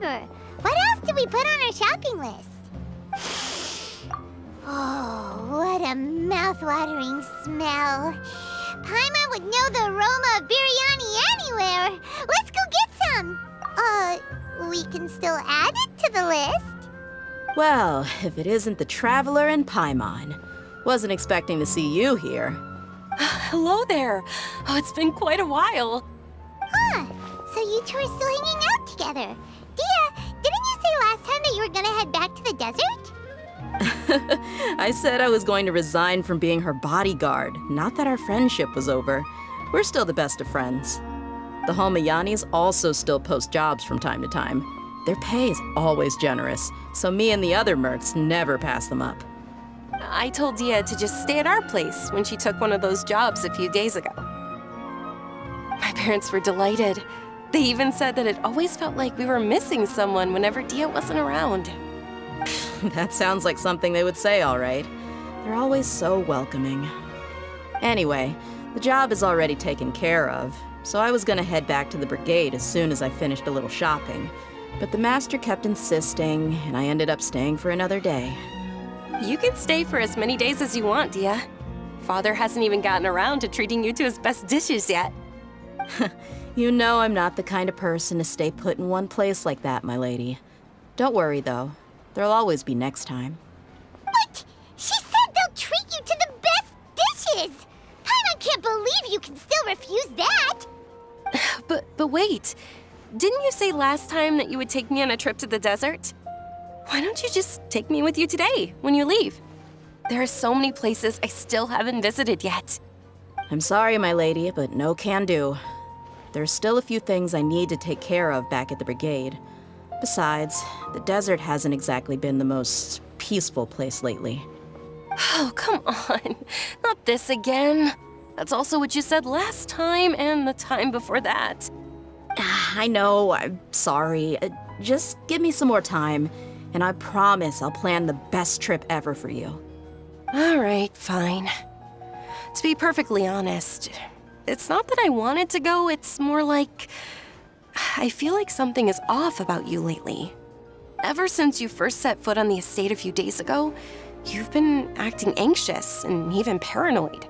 remember. What else did we put on our shopping list? Oh, what a mouth-watering smell. Paimon would know the aroma of biryani anywhere. Let's go get some. We can still add it to the list. Well, if it isn't the Traveler and Paimon. Wasn't expecting to see you here. Hello there. Oh, it's been quite a while. Huh. So you two are still hanging out together. Dehya, didn't you say last time that you were gonna head back to the desert? I said I was going to resign from being her bodyguard, not that our friendship was over. We're still the best of friends. The Homayanis also still post jobs from time to time. Their pay is always generous, so me and the other mercs never pass them up. I told Dehya to just stay at our place when she took one of those jobs a few days ago. My parents were delighted. They even said that it always felt like we were missing someone whenever Dehya wasn't around. That sounds like something they would say, all right. They're always so welcoming. Anyway, the job is already taken care of, so I was gonna head back to the brigade as soon as I finished a little shopping. But the master kept insisting, and I ended up staying for another day. You can stay for as many days as you want, Dehya. Father hasn't even gotten around to treating you to his best dishes yet. You know I'm not the kind of person to stay put in one place like that, my lady. Don't worry, though. There'll always be next time. But she said they'll treat you to the best dishes! Paimon can't believe you can still refuse that! But wait. Didn't you say last time that you would take me on a trip to the desert? Why don't you just take me with you today, when you leave? There are so many places I still haven't visited yet. I'm sorry, my lady, but no can do. There's still a few things I need to take care of back at the brigade. Besides, the desert hasn't exactly been the most peaceful place lately. Oh, come on. Not this again. That's also what you said last time and the time before that. I know, I'm sorry. Just give me some more time, and I promise I'll plan the best trip ever for you. All right, fine. To be perfectly honest, it's not that I wanted to go, it's more like I feel like something is off about you lately. Ever since you first set foot on the estate a few days ago, you've been acting anxious and even paranoid.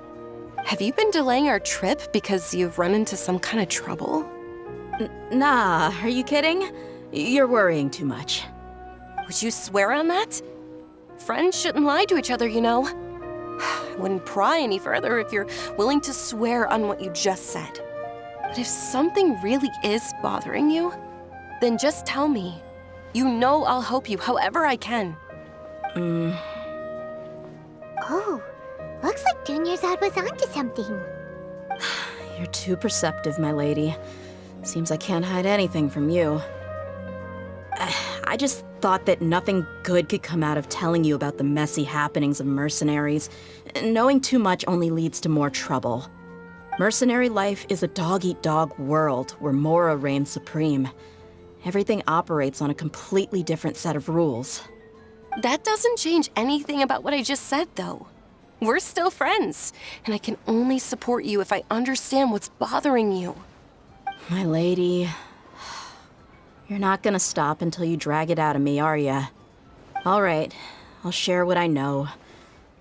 Have you been delaying our trip because you've run into some kind of trouble? Nah, are you kidding? You're worrying too much. Would you swear on that? Friends shouldn't lie to each other, you know. I wouldn't pry any further if you're willing to swear on what you just said. But if something really is bothering you, then just tell me. You know I'll help you however I can. Oh, looks like Dunyarzad was onto something. You're too perceptive, my lady. Seems I can't hide anything from you. I just thought that nothing good could come out of telling you about the messy happenings of mercenaries. Knowing too much only leads to more trouble. Mercenary life is a dog-eat-dog world where Mora reigns supreme. Everything operates on a completely different set of rules. That doesn't change anything about what I just said, though. We're still friends, and I can only support you if I understand what's bothering you. My lady, you're not gonna stop until you drag it out of me, are ya? All right, I'll share what I know.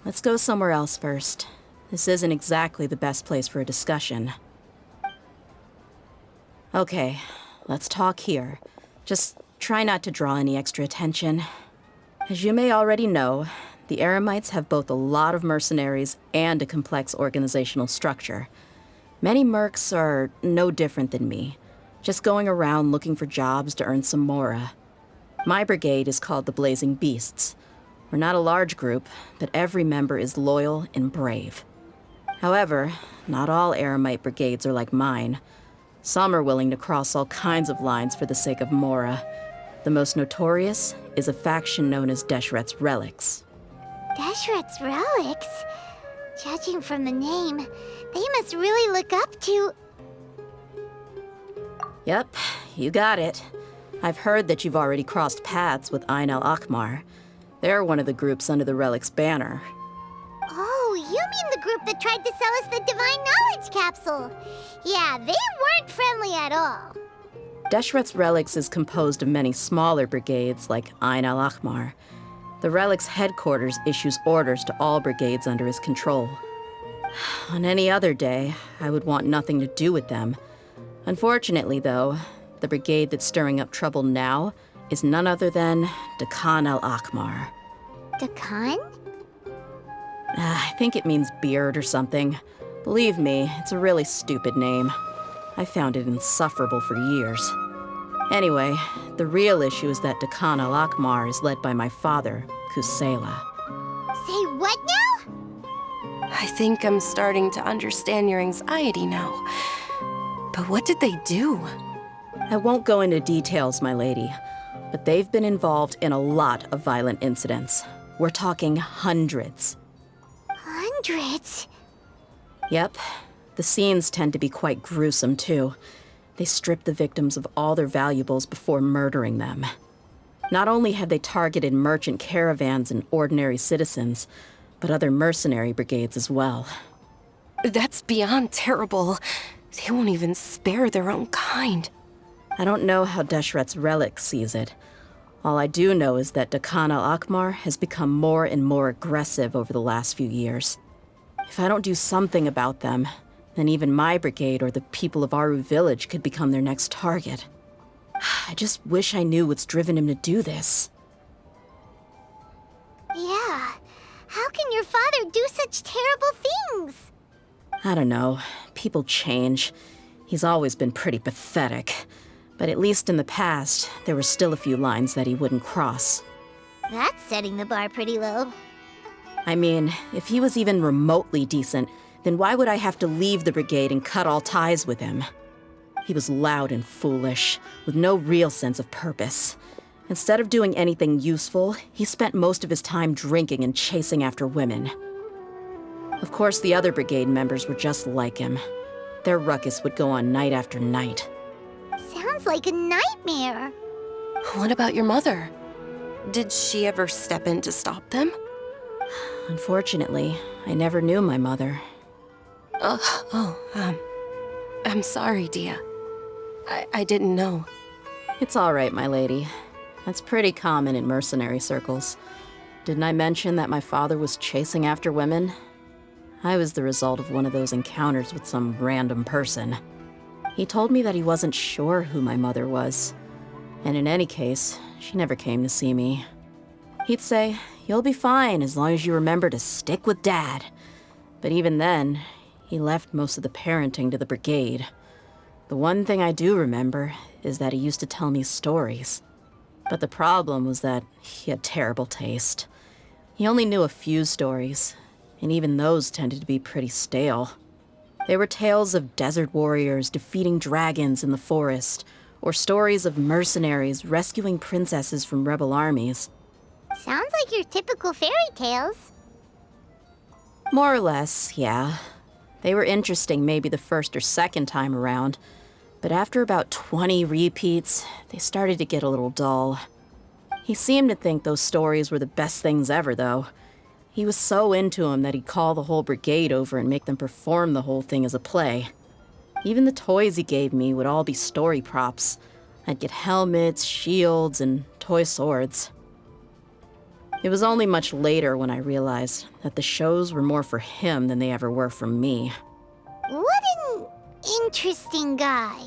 Let's go somewhere else first. This isn't exactly the best place for a discussion. Okay, let's talk here. Just try not to draw any extra attention. As you may already know, the Eremites have both a lot of mercenaries and a complex organizational structure. Many mercs are no different than me, just going around looking for jobs to earn some mora. My brigade is called the Blazing Beasts. We're not a large group, but every member is loyal and brave. However, not all Eremite brigades are like mine. Some are willing to cross all kinds of lines for the sake of mora. The most notorious is a faction known as Deshret's Relics. Deshret's Relics? Judging from the name, they must really look up to... Yep, you got it. I've heard that you've already crossed paths with Ain al-Akmar. They're one of the groups under the Relic's banner. Oh, you mean the group that tried to sell us the Divine Knowledge Capsule? Yeah, they weren't friendly at all. Deshret's Relics is composed of many smaller brigades like Ain al-Ahmar. The Relic's headquarters issues orders to all brigades under his control. On any other day, I would want nothing to do with them. Unfortunately, though, the brigade that's stirring up trouble now is none other than Dehya al-Ahmar. Dakan? I think it means beard or something. Believe me, it's a really stupid name. I found it insufferable for years. Anyway, the real issue is that Dehya al-Ahmar is led by my father, Kusela. Say what now? I think I'm starting to understand your anxiety now. But what did they do? I won't go into details, my lady, but they've been involved in a lot of violent incidents. We're talking hundreds. Hundreds? Yep. The scenes tend to be quite gruesome, too. They strip the victims of all their valuables before murdering them. Not only have they targeted merchant caravans and ordinary citizens, but other mercenary brigades as well. That's beyond terrible. They won't even spare their own kind. I don't know how Deshret's Relic sees it. All I do know is that Dehya al-Ahmar has become more and more aggressive over the last few years. If I don't do something about them, then even my brigade or the people of Aru village could become their next target. I just wish I knew what's driven him to do this. Yeah. How can your father do such terrible things? I don't know. People change. He's always been pretty pathetic. But at least in the past, there were still a few lines that he wouldn't cross. That's setting the bar pretty low. I mean, if he was even remotely decent, then why would I have to leave the brigade and cut all ties with him? He was loud and foolish, with no real sense of purpose. Instead of doing anything useful, he spent most of his time drinking and chasing after women. Of course, the other brigade members were just like him. Their ruckus would go on night after night. Sounds like a nightmare. What about your mother? Did she ever step in to stop them? Unfortunately, I never knew my mother. I'm sorry, Dehya. I didn't know. It's all right, my lady. That's pretty common in mercenary circles. Didn't I mention that my father was chasing after women? I was the result of one of those encounters with some random person. He told me that he wasn't sure who my mother was. And in any case, she never came to see me. He'd say, "You'll be fine as long as you remember to stick with Dad." But even then, he left most of the parenting to the brigade. The one thing I do remember is that he used to tell me stories. But the problem was that he had terrible taste. He only knew a few stories, and even those tended to be pretty stale. They were tales of desert warriors defeating dragons in the forest, or stories of mercenaries rescuing princesses from rebel armies. Sounds like your typical fairy tales. More or less, yeah. They were interesting maybe the first or second time around, but after about 20 repeats, they started to get a little dull. He seemed to think those stories were the best things ever, though. He was so into them that he'd call the whole brigade over and make them perform the whole thing as a play. Even the toys he gave me would all be story props. I'd get helmets, shields, and toy swords. It was only much later when I realized that the shows were more for him than they ever were for me. What an interesting guy.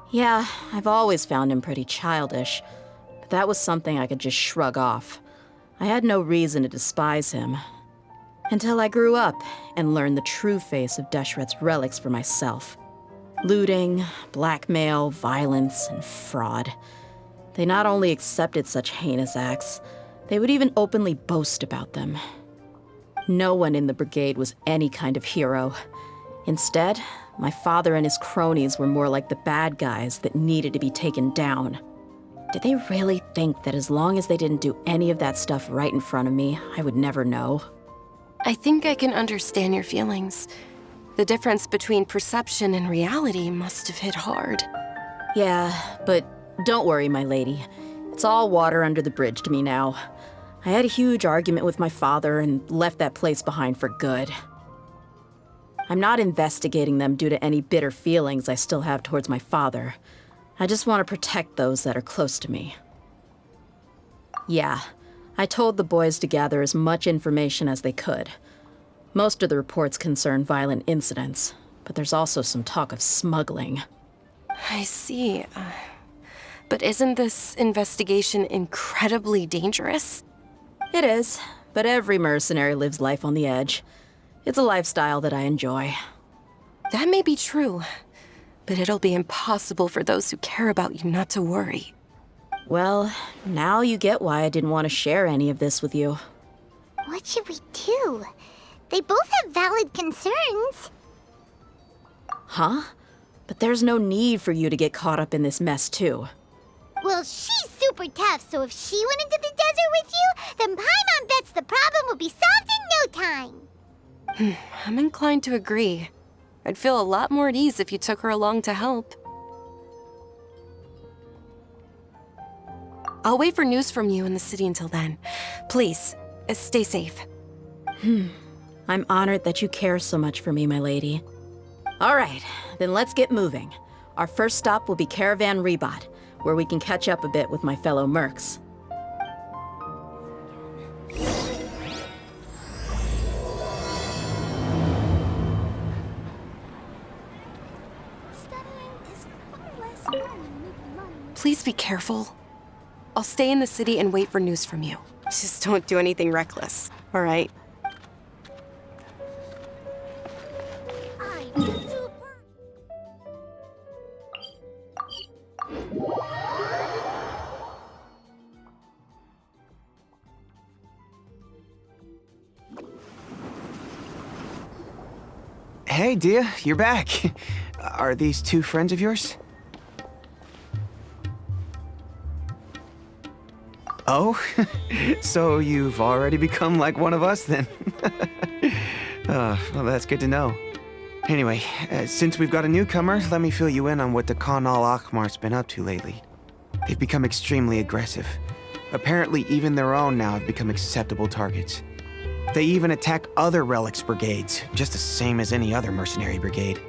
Yeah, I've always found him pretty childish, but that was something I could just shrug off. I had no reason to despise him. Until I grew up and learned the true face of Deshret's Relics for myself. Looting, blackmail, violence, and fraud. They not only accepted such heinous acts, they would even openly boast about them. No one in the brigade was any kind of hero. Instead, my father and his cronies were more like the bad guys that needed to be taken down. Did they really think that as long as they didn't do any of that stuff right in front of me, I would never know? I think I can understand your feelings. The difference between perception and reality must have hit hard. Yeah, but don't worry, my lady. It's all water under the bridge to me now. I had a huge argument with my father and left that place behind for good. I'm not investigating them due to any bitter feelings I still have towards my father. I just want to protect those that are close to me. Yeah, I told the boys to gather as much information as they could. Most of the reports concern violent incidents, but there's also some talk of smuggling. I see. But isn't this investigation incredibly dangerous? It is, but every mercenary lives life on the edge. It's a lifestyle that I enjoy. That may be true, but it'll be impossible for those who care about you not to worry. Well, now you get why I didn't want to share any of this with you. What should we do? They both have valid concerns. Huh? But there's no need for you to get caught up in this mess, too. Well, she's super tough, so if she went into the desert with you, then Paimon bets the problem will be solved in no time. I'm inclined to agree. I'd feel a lot more at ease if you took her along to help. I'll wait for news from you in the city until then. Please, stay safe. I'm honored that you care so much for me, my lady. All right, then let's get moving. Our first stop will be Caravan Rebot, where we can catch up a bit with my fellow mercs. Please be careful. I'll stay in the city and wait for news from you. Just don't do anything reckless, all right? Hey, Dehya, you're back. Are these two friends of yours? Oh, so you've already become like one of us then? Well, that's good to know. Anyway, since we've got a newcomer, let me fill you in on what the Khan al-Ahmar's been up to lately. They've become extremely aggressive. Apparently, even their own now have become acceptable targets. They even attack other relics brigades, just the same as any other mercenary brigade.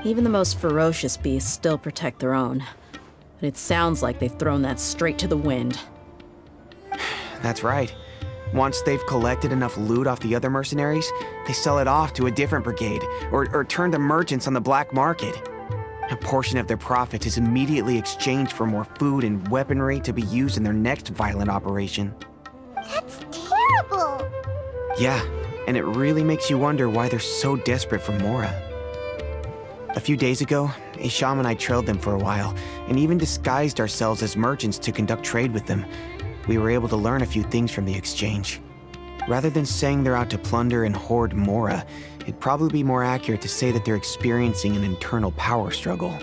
Even the most ferocious beasts still protect their own. But it sounds like they've thrown that straight to the wind. That's right. Once they've collected enough loot off the other mercenaries, they sell it off to a different brigade, or turn to merchants on the black market. A portion of their profit is immediately exchanged for more food and weaponry to be used in their next violent operation. That's terrible! Yeah, and it really makes you wonder why they're so desperate for Mora. A few days ago, Isham and I trailed them for a while, and even disguised ourselves as merchants to conduct trade with them. We were able to learn a few things from the exchange. Rather than saying they're out to plunder and hoard Mora, it'd probably be more accurate to say that they're experiencing an internal power struggle.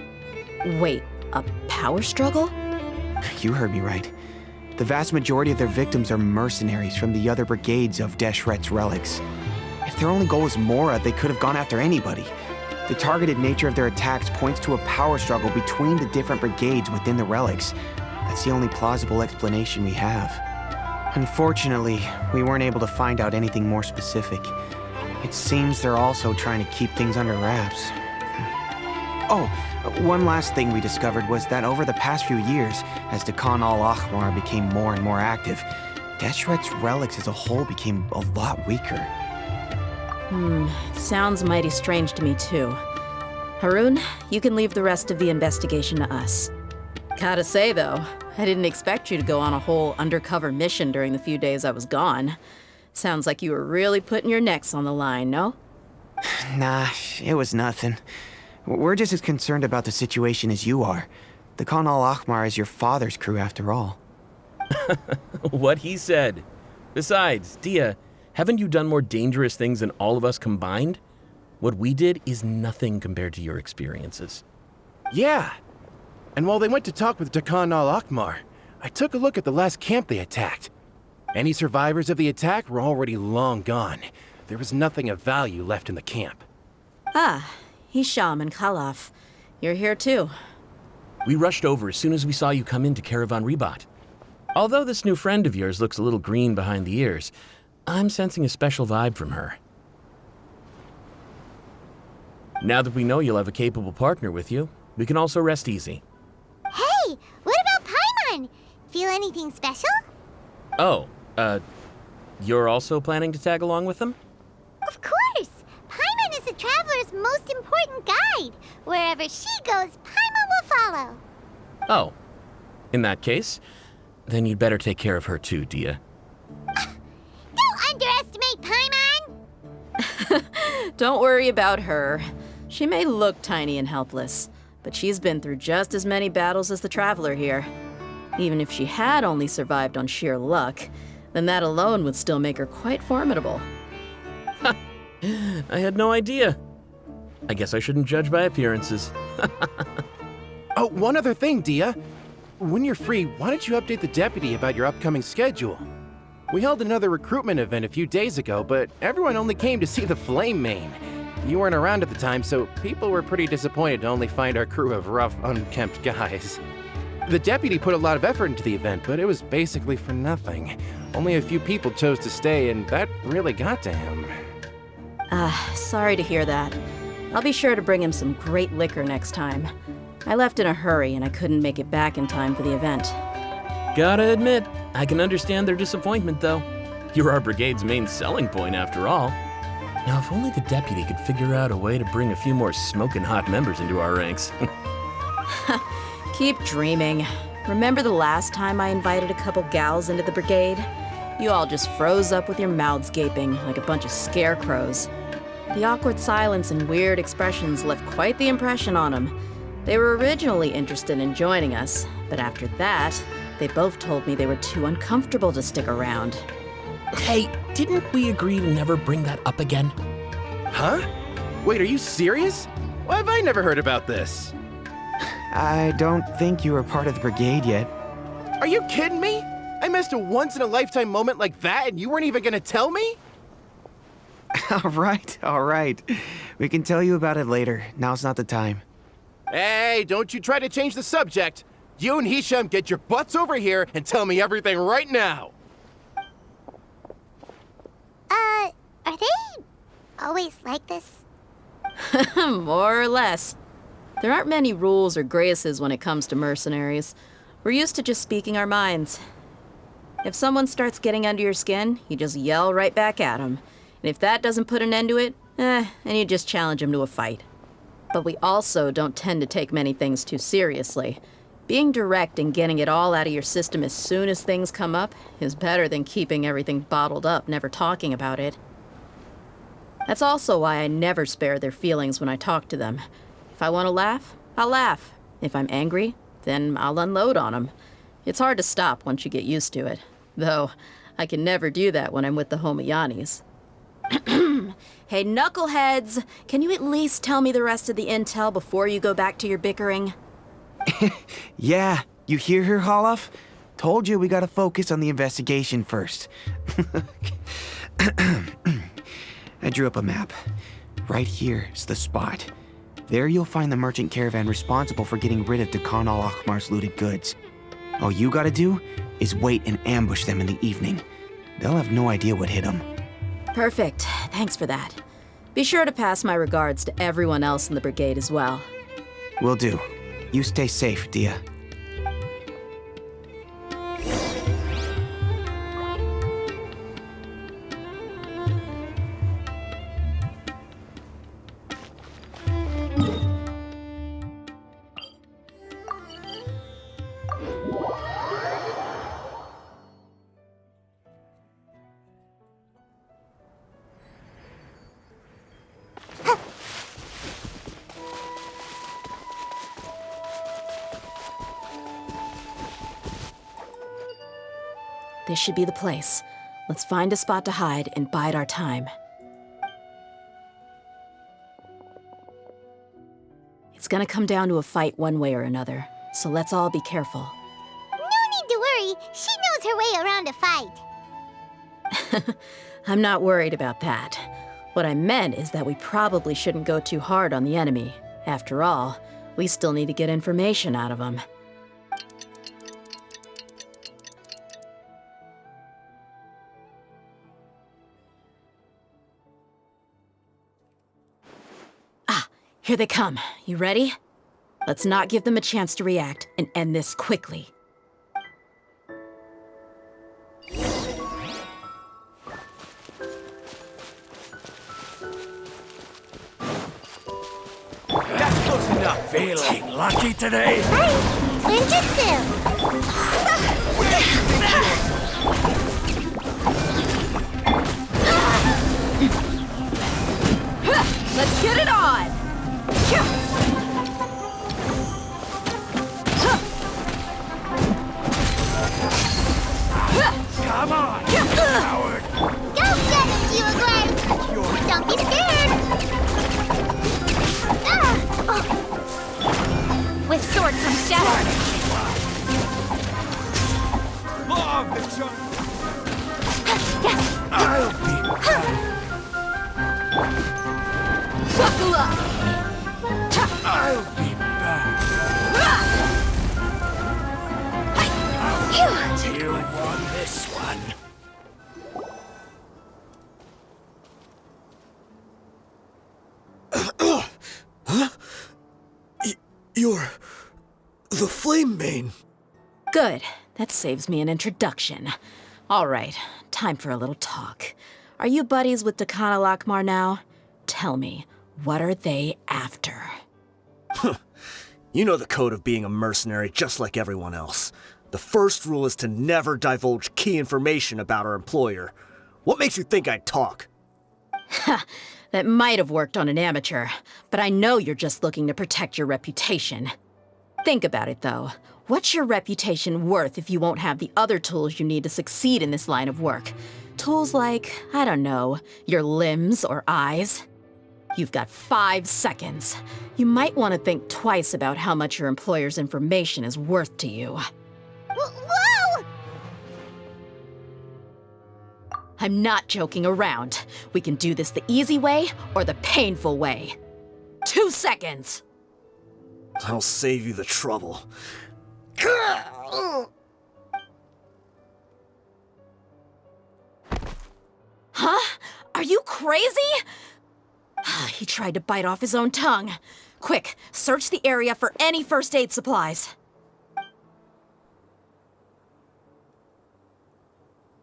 Wait, a power struggle? You heard me right. The vast majority of their victims are mercenaries from the other brigades of Deshret's relics. If their only goal was Mora, they could have gone after anybody. The targeted nature of their attacks points to a power struggle between the different brigades within the relics. That's the only plausible explanation we have. Unfortunately, we weren't able to find out anything more specific. It seems they're also trying to keep things under wraps. Oh, one last thing we discovered was that over the past few years, as the Khan al-Ahmar became more and more active, Deshret's relics as a whole became a lot weaker. It sounds mighty strange to me, too. Haroon, you can leave the rest of the investigation to us. Gotta say, though, I didn't expect you to go on a whole undercover mission during the few days I was gone. Sounds like you were really putting your necks on the line, no? Nah, it was nothing. We're just as concerned about the situation as you are. The Khan al-Ahmar is your father's crew, after all. What he said. Besides, Dehya, haven't you done more dangerous things than all of us combined? What we did is nothing compared to your experiences. Yeah. And while they went to talk with Khan al-Ahmar, I took a look at the last camp they attacked. Any survivors of the attack were already long gone. There was nothing of value left in the camp. Ah, Hisham and Khalaf. You're here too. We rushed over as soon as we saw you come into Caravan Rebot. Although this new friend of yours looks a little green behind the ears, I'm sensing a special vibe from her. Now that we know you'll have a capable partner with you, we can also rest easy. Hey, what about Paimon? Feel anything special? Oh, you're also planning to tag along with them? Of course! Paimon is the traveler's most important guide. Wherever she goes, Paimon will follow. Oh, in that case, then you'd better take care of her too, Dehya. Don't underestimate Paimon! Don't worry about her. She may look tiny and helpless, but she's been through just as many battles as the traveler here. Even if she had only survived on sheer luck, then that alone would still make her quite formidable. I had no idea. I guess I shouldn't judge by appearances. Oh, one other thing, Dehya. When you're free, why don't you update the deputy about your upcoming schedule? We held another recruitment event a few days ago, but everyone only came to see the Flame Main. You weren't around at the time, so people were pretty disappointed to only find our crew of rough, unkempt guys. The deputy put a lot of effort into the event, but it was basically for nothing. Only a few people chose to stay, and that really got to him. Sorry to hear that. I'll be sure to bring him some great liquor next time. I left in a hurry and I couldn't make it back in time for the event. Gotta admit, I can understand their disappointment, though. You're our brigade's main selling point, after all. Now, if only the deputy could figure out a way to bring a few more smoking hot members into our ranks. Keep dreaming. Remember the last time I invited a couple gals into the brigade? You all just froze up with your mouths gaping like a bunch of scarecrows. The awkward silence and weird expressions left quite the impression on them. They were originally interested in joining us, but after that, they both told me they were too uncomfortable to stick around. Hey, didn't we agree to never bring that up again? Huh? Wait, are you serious? Why have I never heard about this? I don't think you were part of the brigade yet. Are you kidding me? I missed a once-in-a-lifetime moment like that and you weren't even gonna tell me? All right. We can tell you about it later. Now's not the time. Hey, don't you try to change the subject. You and Hisham get your butts over here and tell me everything right now. Are they always like this? More or less. There aren't many rules or graces when it comes to mercenaries. We're used to just speaking our minds. If someone starts getting under your skin, you just yell right back at them. And if that doesn't put an end to it, then you just challenge them to a fight. But we also don't tend to take many things too seriously. Being direct and getting it all out of your system as soon as things come up is better than keeping everything bottled up, never talking about it. That's also why I never spare their feelings when I talk to them. If I want to laugh, I'll laugh. If I'm angry, then I'll unload on them. It's hard to stop once you get used to it. Though, I can never do that when I'm with the Homayanis. Hey, knuckleheads! Can you at least tell me the rest of the intel before you go back to your bickering? Yeah, you hear her, Holof? Told you we gotta focus on the investigation first. I drew up a map. Right here's the spot. There you'll find the merchant caravan responsible for getting rid of Dehya al-Ahmar's looted goods. All you gotta do is wait and ambush them in the evening. They'll have no idea what hit them. Perfect. Thanks for that. Be sure to pass my regards to everyone else in the brigade as well. Will do. You stay safe, Dehya. This should be the place. Let's find a spot to hide and bide our time. It's gonna come down to a fight one way or another, so let's all be careful. No need to worry. She knows her way around a fight. I'm not worried about that. What I meant is that we probably shouldn't go too hard on the enemy. After all, we still need to get information out of them. Here they come. You ready? Let's not give them a chance to react and end this quickly. That's close enough. Feeling lucky today? Hey, Ninjutsu! Let's get it on! Come on, coward! Go get it, you Aggress! Don't be scared! With sword comes shadow. Law of the jungle! I'll be back! Buckle up! I'll be back! You won this one. You're the Flame Mane. Good. That saves me an introduction. All right, time for a little talk. Are you buddies with Dakana Lakmar now? Tell me, what are they after? You know the code of being a mercenary just like everyone else. The first rule is to never divulge key information about our employer. What makes you think I'd talk? That might have worked on an amateur, but I know you're just looking to protect your reputation. Think about it, though. What's your reputation worth if you won't have the other tools you need to succeed in this line of work? Tools like, I don't know, your limbs or eyes? You've got 5 seconds. You might want to think twice about how much your employer's information is worth to you. Whoa! I'm not joking around. We can do this the easy way or the painful way. 2 seconds! I'll save you the trouble. Huh? Are you crazy? He tried to bite off his own tongue. Quick, search the area for any first aid supplies.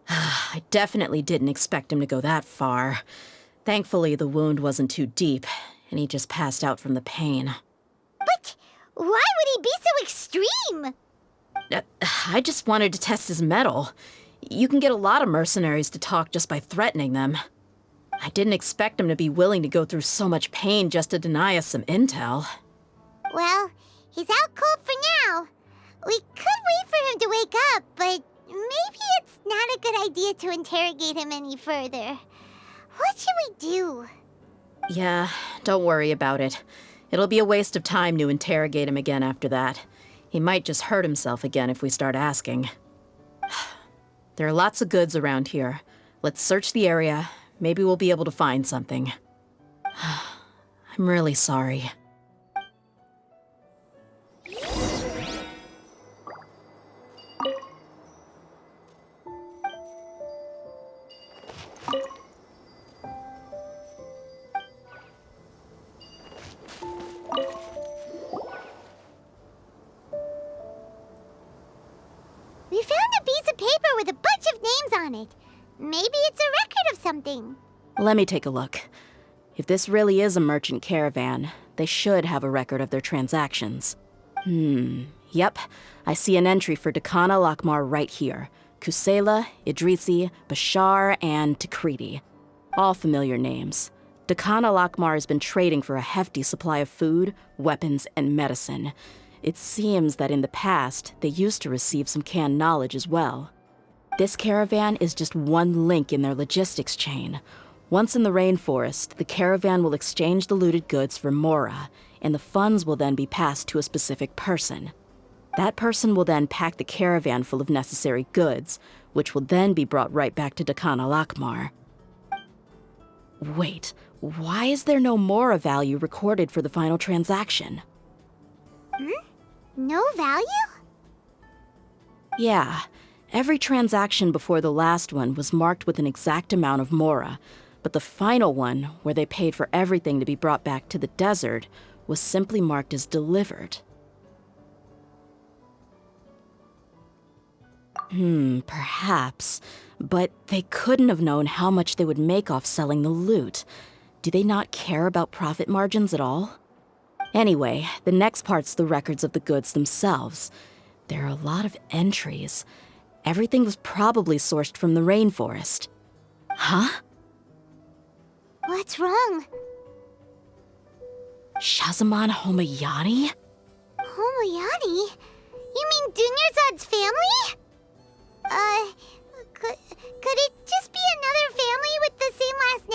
I definitely didn't expect him to go that far. Thankfully, the wound wasn't too deep, and he just passed out from the pain. But why would he be so extreme? I just wanted to test his mettle. You can get a lot of mercenaries to talk just by threatening them. I didn't expect him to be willing to go through so much pain just to deny us some intel. Well, he's out cold for now. We could wait for him to wake up, but maybe it's not a good idea to interrogate him any further. What should we do? Yeah, don't worry about it. It'll be a waste of time to interrogate him again after that. He might just hurt himself again if we start asking. There are lots of goods around here. Let's search the area. Maybe we'll be able to find something. I'm really sorry. We found a piece of paper with a bunch of names on it. Maybe it's a record of something. Let me take a look. If this really is a merchant caravan, they should have a record of their transactions. Yep. I see an entry for Dakana Lakmar right here. Kusela, Idrisi, Bashar, and Takriti. All familiar names. Dakana Lakmar has been trading for a hefty supply of food, weapons, and medicine. It seems that in the past, they used to receive some canned knowledge as well. This caravan is just one link in their logistics chain. Once in the rainforest, the caravan will exchange the looted goods for mora, and the funds will then be passed to a specific person. That person will then pack the caravan full of necessary goods, which will then be brought right back to Dakana Lakmar. Wait, why is there no mora value recorded for the final transaction? No value? Yeah, every transaction before the last one was marked with an exact amount of mora, But the final one, where they paid for everything to be brought back to the desert, was simply marked as delivered. Perhaps. But they couldn't have known how much they would make off selling the loot. Do they not care about profit margins at all? Anyway, the next part's the records of the goods themselves. There are a lot of entries. Everything was probably sourced from the rainforest. Huh? What's wrong? Shazamon Homayani? Homayani? You mean Dunyarzad's family? Could it just be another family with the same last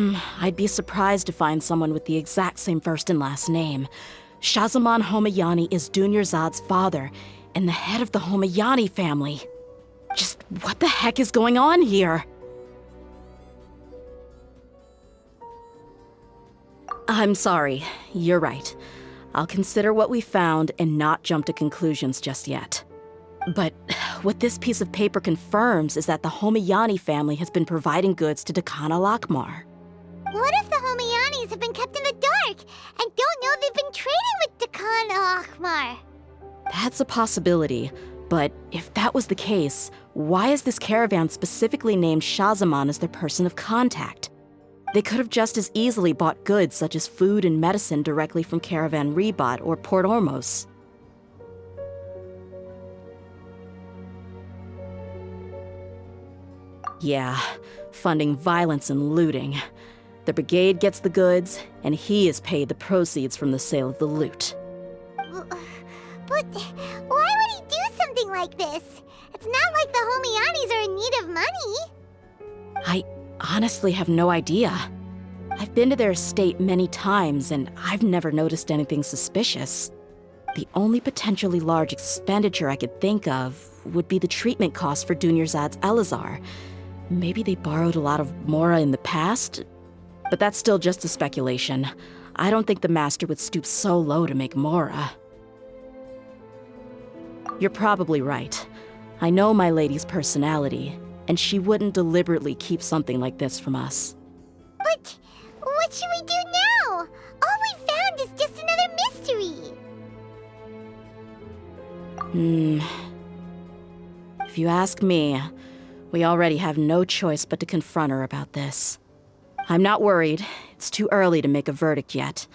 name? I'd be surprised to find someone with the exact same first and last name. Shazamon Homayani is Dunyarzad's father, and the head of the Homayani family. Just what the heck is going on here? I'm sorry, you're right. I'll consider what we found and not jump to conclusions just yet. But what this piece of paper confirms is that the Homayani family has been providing goods to Dekhan al-Akmar. What if the Homayanis have been kept in the dark and don't know they've been trading with Dekhan al-Akmar? That's a possibility, but if that was the case, why is this caravan specifically named Shazamon as their person of contact? They could have just as easily bought goods such as food and medicine directly from Caravan Ribat or Port Ormos. Yeah, funding violence and looting. The brigade gets the goods, and he is paid the proceeds from the sale of the loot. But why would he do something like this? It's not like the Homayanis are in need of money. I honestly have no idea. I've been to their estate many times, and I've never noticed anything suspicious. The only potentially large expenditure I could think of would be the treatment costs for Dunyarzad's Elazar. Maybe they borrowed a lot of Mora in the past? But that's still just a speculation. I don't think the Master would stoop so low to make Mora. You're probably right. I know my lady's personality, and she wouldn't deliberately keep something like this from us. But what should we do now? All we found is just another mystery. If you ask me, we already have no choice but to confront her about this. I'm not worried. It's too early to make a verdict yet.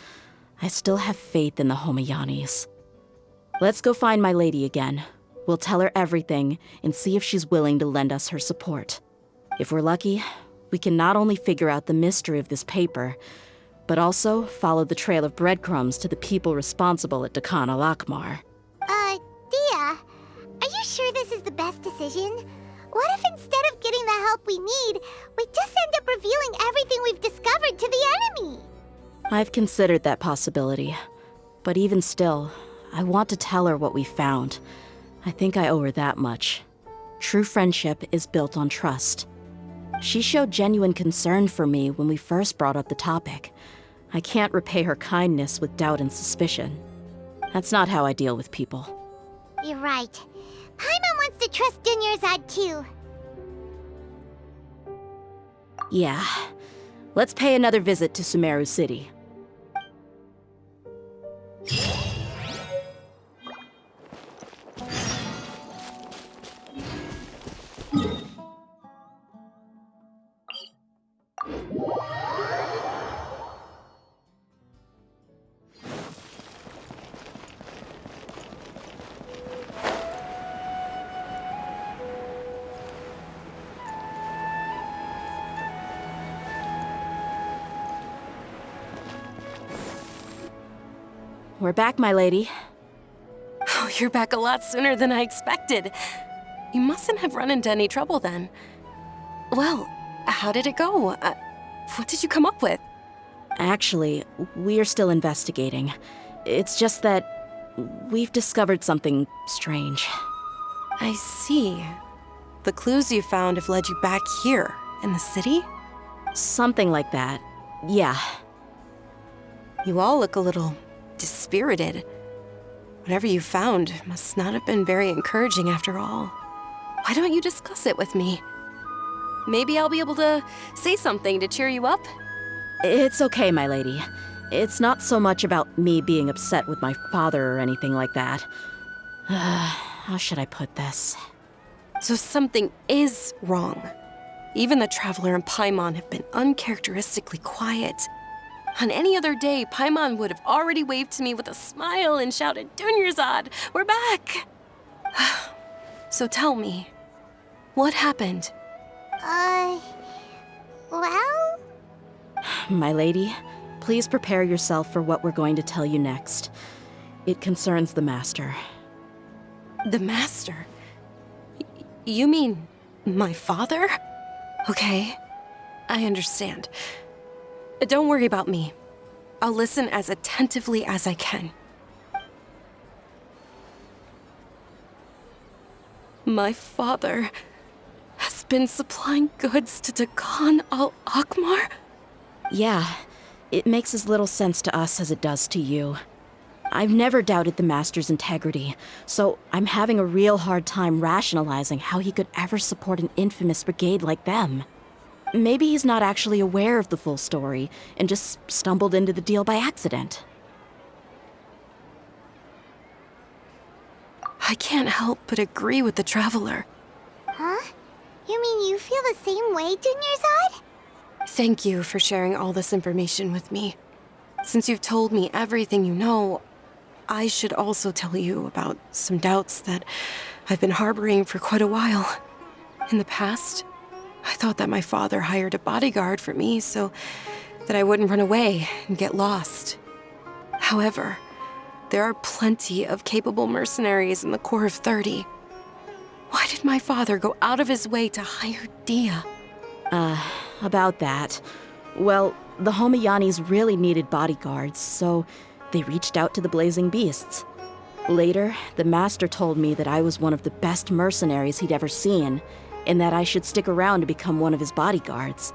I still have faith in the Homayanis. Let's go find my lady again. We'll tell her everything and see if she's willing to lend us her support. If we're lucky, we can not only figure out the mystery of this paper, but also follow the trail of breadcrumbs to the people responsible at Dekhan al-Akmar. Dehya, are you sure this is the best decision? What if instead of getting the help we need, we just end up revealing everything we've discovered to the enemy? I've considered that possibility. But even still, I want to tell her what we found. I think I owe her that much. True friendship is built on trust. She showed genuine concern for me when we first brought up the topic. I can't repay her kindness with doubt and suspicion. That's not how I deal with people. You're right. Paimon wants to trust Dunyarzad too. Yeah. Let's pay another visit to Sumeru City. We're back, my lady. Oh, you're back a lot sooner than I expected. You mustn't have run into any trouble then. Well, how did it go? What did you come up with? Actually, we're still investigating. It's just that we've discovered something strange. I see. The clues you found have led you back here, in the city? Something like that. Yeah. You all look a little dispirited. Whatever you found must not have been very encouraging after all. Why don't you discuss it with me? Maybe I'll be able to say something to cheer you up. It's okay, my lady. It's not so much about me being upset with my father or anything like that. How should I put this? So something is wrong. Even the Traveler and Paimon have been uncharacteristically quiet. On any other day, Paimon would have already waved to me with a smile and shouted, Dunyarzad, we're back! So tell me, what happened? Well? My lady, please prepare yourself for what we're going to tell you next. It concerns the Master. The Master? You mean my father? Okay, I understand. Don't worry about me. I'll listen as attentively as I can. My father has been supplying goods to Dakan al-Akmar? Yeah, it makes as little sense to us as it does to you. I've never doubted the Master's integrity, so I'm having a real hard time rationalizing how he could ever support an infamous brigade like them. Maybe he's not actually aware of the full story and just stumbled into the deal by accident. I can't help but agree with the Traveler. Huh? You mean you feel the same way, Dunyarzad? Thank you for sharing all this information with me. Since you've told me everything you know, I should also tell you about some doubts that I've been harboring for quite a while. In the past, I thought that my father hired a bodyguard for me so that I wouldn't run away and get lost. However, there are plenty of capable mercenaries in the Corps of 30. Why did my father go out of his way to hire Dehya? About that. Well, the Homayanis really needed bodyguards, so they reached out to the Blazing Beasts. Later, the Master told me that I was one of the best mercenaries he'd ever seen, and that I should stick around to become one of his bodyguards.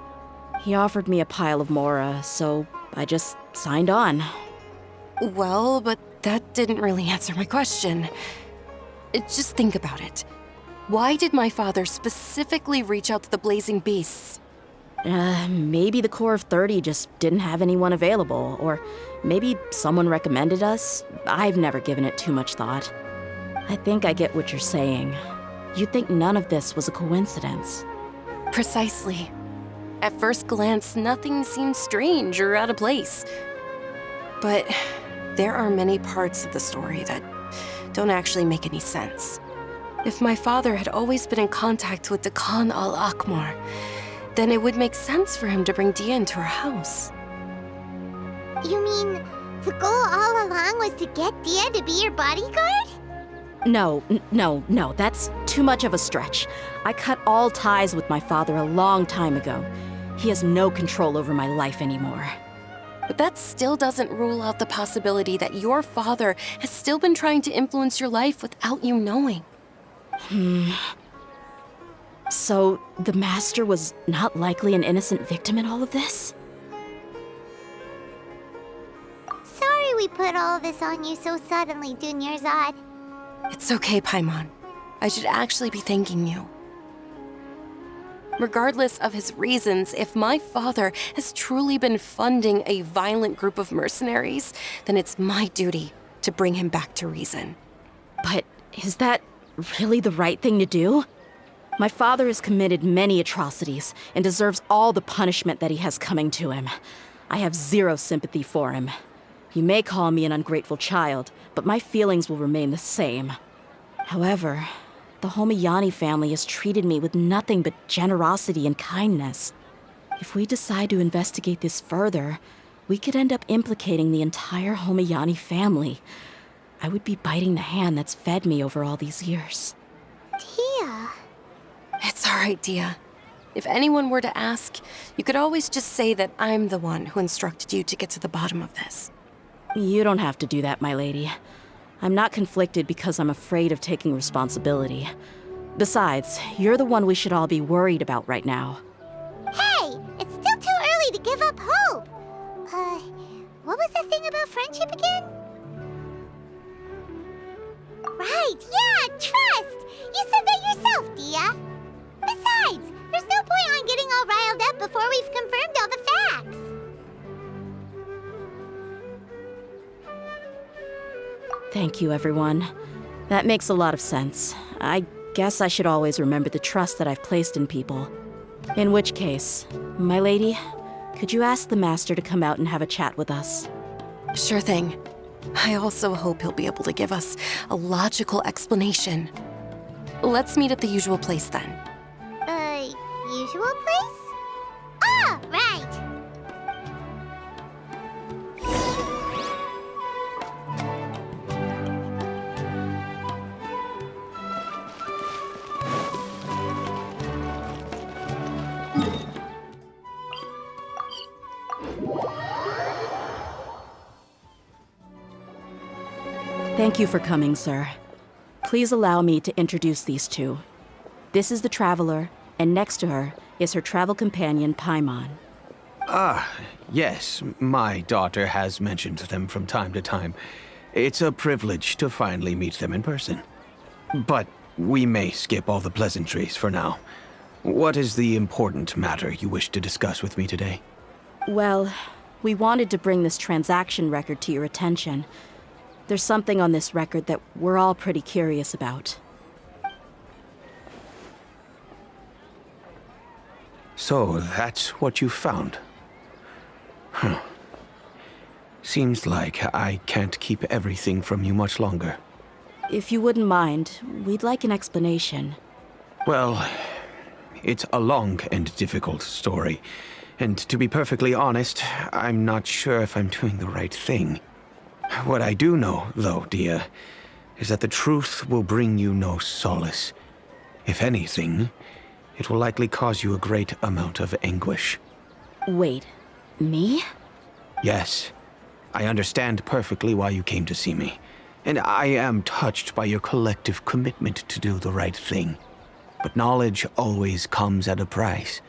He offered me a pile of mora, so I just signed on. Well, but that didn't really answer my question. Just think about it. Why did my father specifically reach out to the Blazing Beasts? Maybe the Corps of 30 just didn't have anyone available, or maybe someone recommended us. I've never given it too much thought. I think I get what you're saying. You'd think none of this was a coincidence. Precisely. At first glance, nothing seems strange or out of place. But there are many parts of the story that don't actually make any sense. If my father had always been in contact with Dakan al-Akmar, then it would make sense for him to bring Dehya into our house. You mean the goal all along was to get Dehya to be your bodyguard? No, that's too much of a stretch. I cut all ties with my father a long time ago. He has no control over my life anymore. But that still doesn't rule out the possibility that your father has still been trying to influence your life without you knowing. So, the Master was not likely an innocent victim in all of this? Sorry we put all this on you so suddenly, Dunyarzad. It's okay, Paimon. I should actually be thanking you. Regardless of his reasons, if my father has truly been funding a violent group of mercenaries, then it's my duty to bring him back to reason. But is that really the right thing to do? My father has committed many atrocities and deserves all the punishment that he has coming to him. I have zero sympathy for him. You may call me an ungrateful child, but my feelings will remain the same. However, the Homayani family has treated me with nothing but generosity and kindness. If we decide to investigate this further, we could end up implicating the entire Homayani family. I would be biting the hand that's fed me over all these years. Dehya. It's all right, Dehya. If anyone were to ask, you could always just say that I'm the one who instructed you to get to the bottom of this. You don't have to do that, my lady. I'm not conflicted because I'm afraid of taking responsibility. Besides, you're the one we should all be worried about right now. Hey, it's still too early to give up hope. What was that thing about friendship again? Right, yeah, trust! You said that yourself, Dehya. Besides, there's no point on all riled up before we've confirmed all the facts. Thank you, everyone. That makes a lot of sense. I guess I should always remember the trust that I've placed in people. In which case, my lady, could you ask the Master to come out and have a chat with us? Sure thing. I also hope he'll be able to give us a logical explanation. Let's meet at the usual place then. Usual place? Ah, right! Thank you for coming, sir. Please allow me to introduce these two. This is the Traveler, and next to her is her travel companion, Paimon. Yes, my daughter has mentioned them from time to time. It's a privilege to finally meet them in person. But we may skip all the pleasantries for now. What is the important matter you wish to discuss with me today? Well, we wanted to bring this transaction record to your attention. There's something on this record that we're all pretty curious about. So, that's what you found? Huh. Seems like I can't keep everything from you much longer. If you wouldn't mind, we'd like an explanation. Well, it's a long and difficult story. And to be perfectly honest, I'm not sure if I'm doing the right thing. What I do know, though, Dehya, is that the truth will bring you no solace. If anything, it will likely cause you a great amount of anguish. Wait, me? Yes. I understand perfectly why you came to see me. And I am touched by your collective commitment to do the right thing. But knowledge always comes at a price.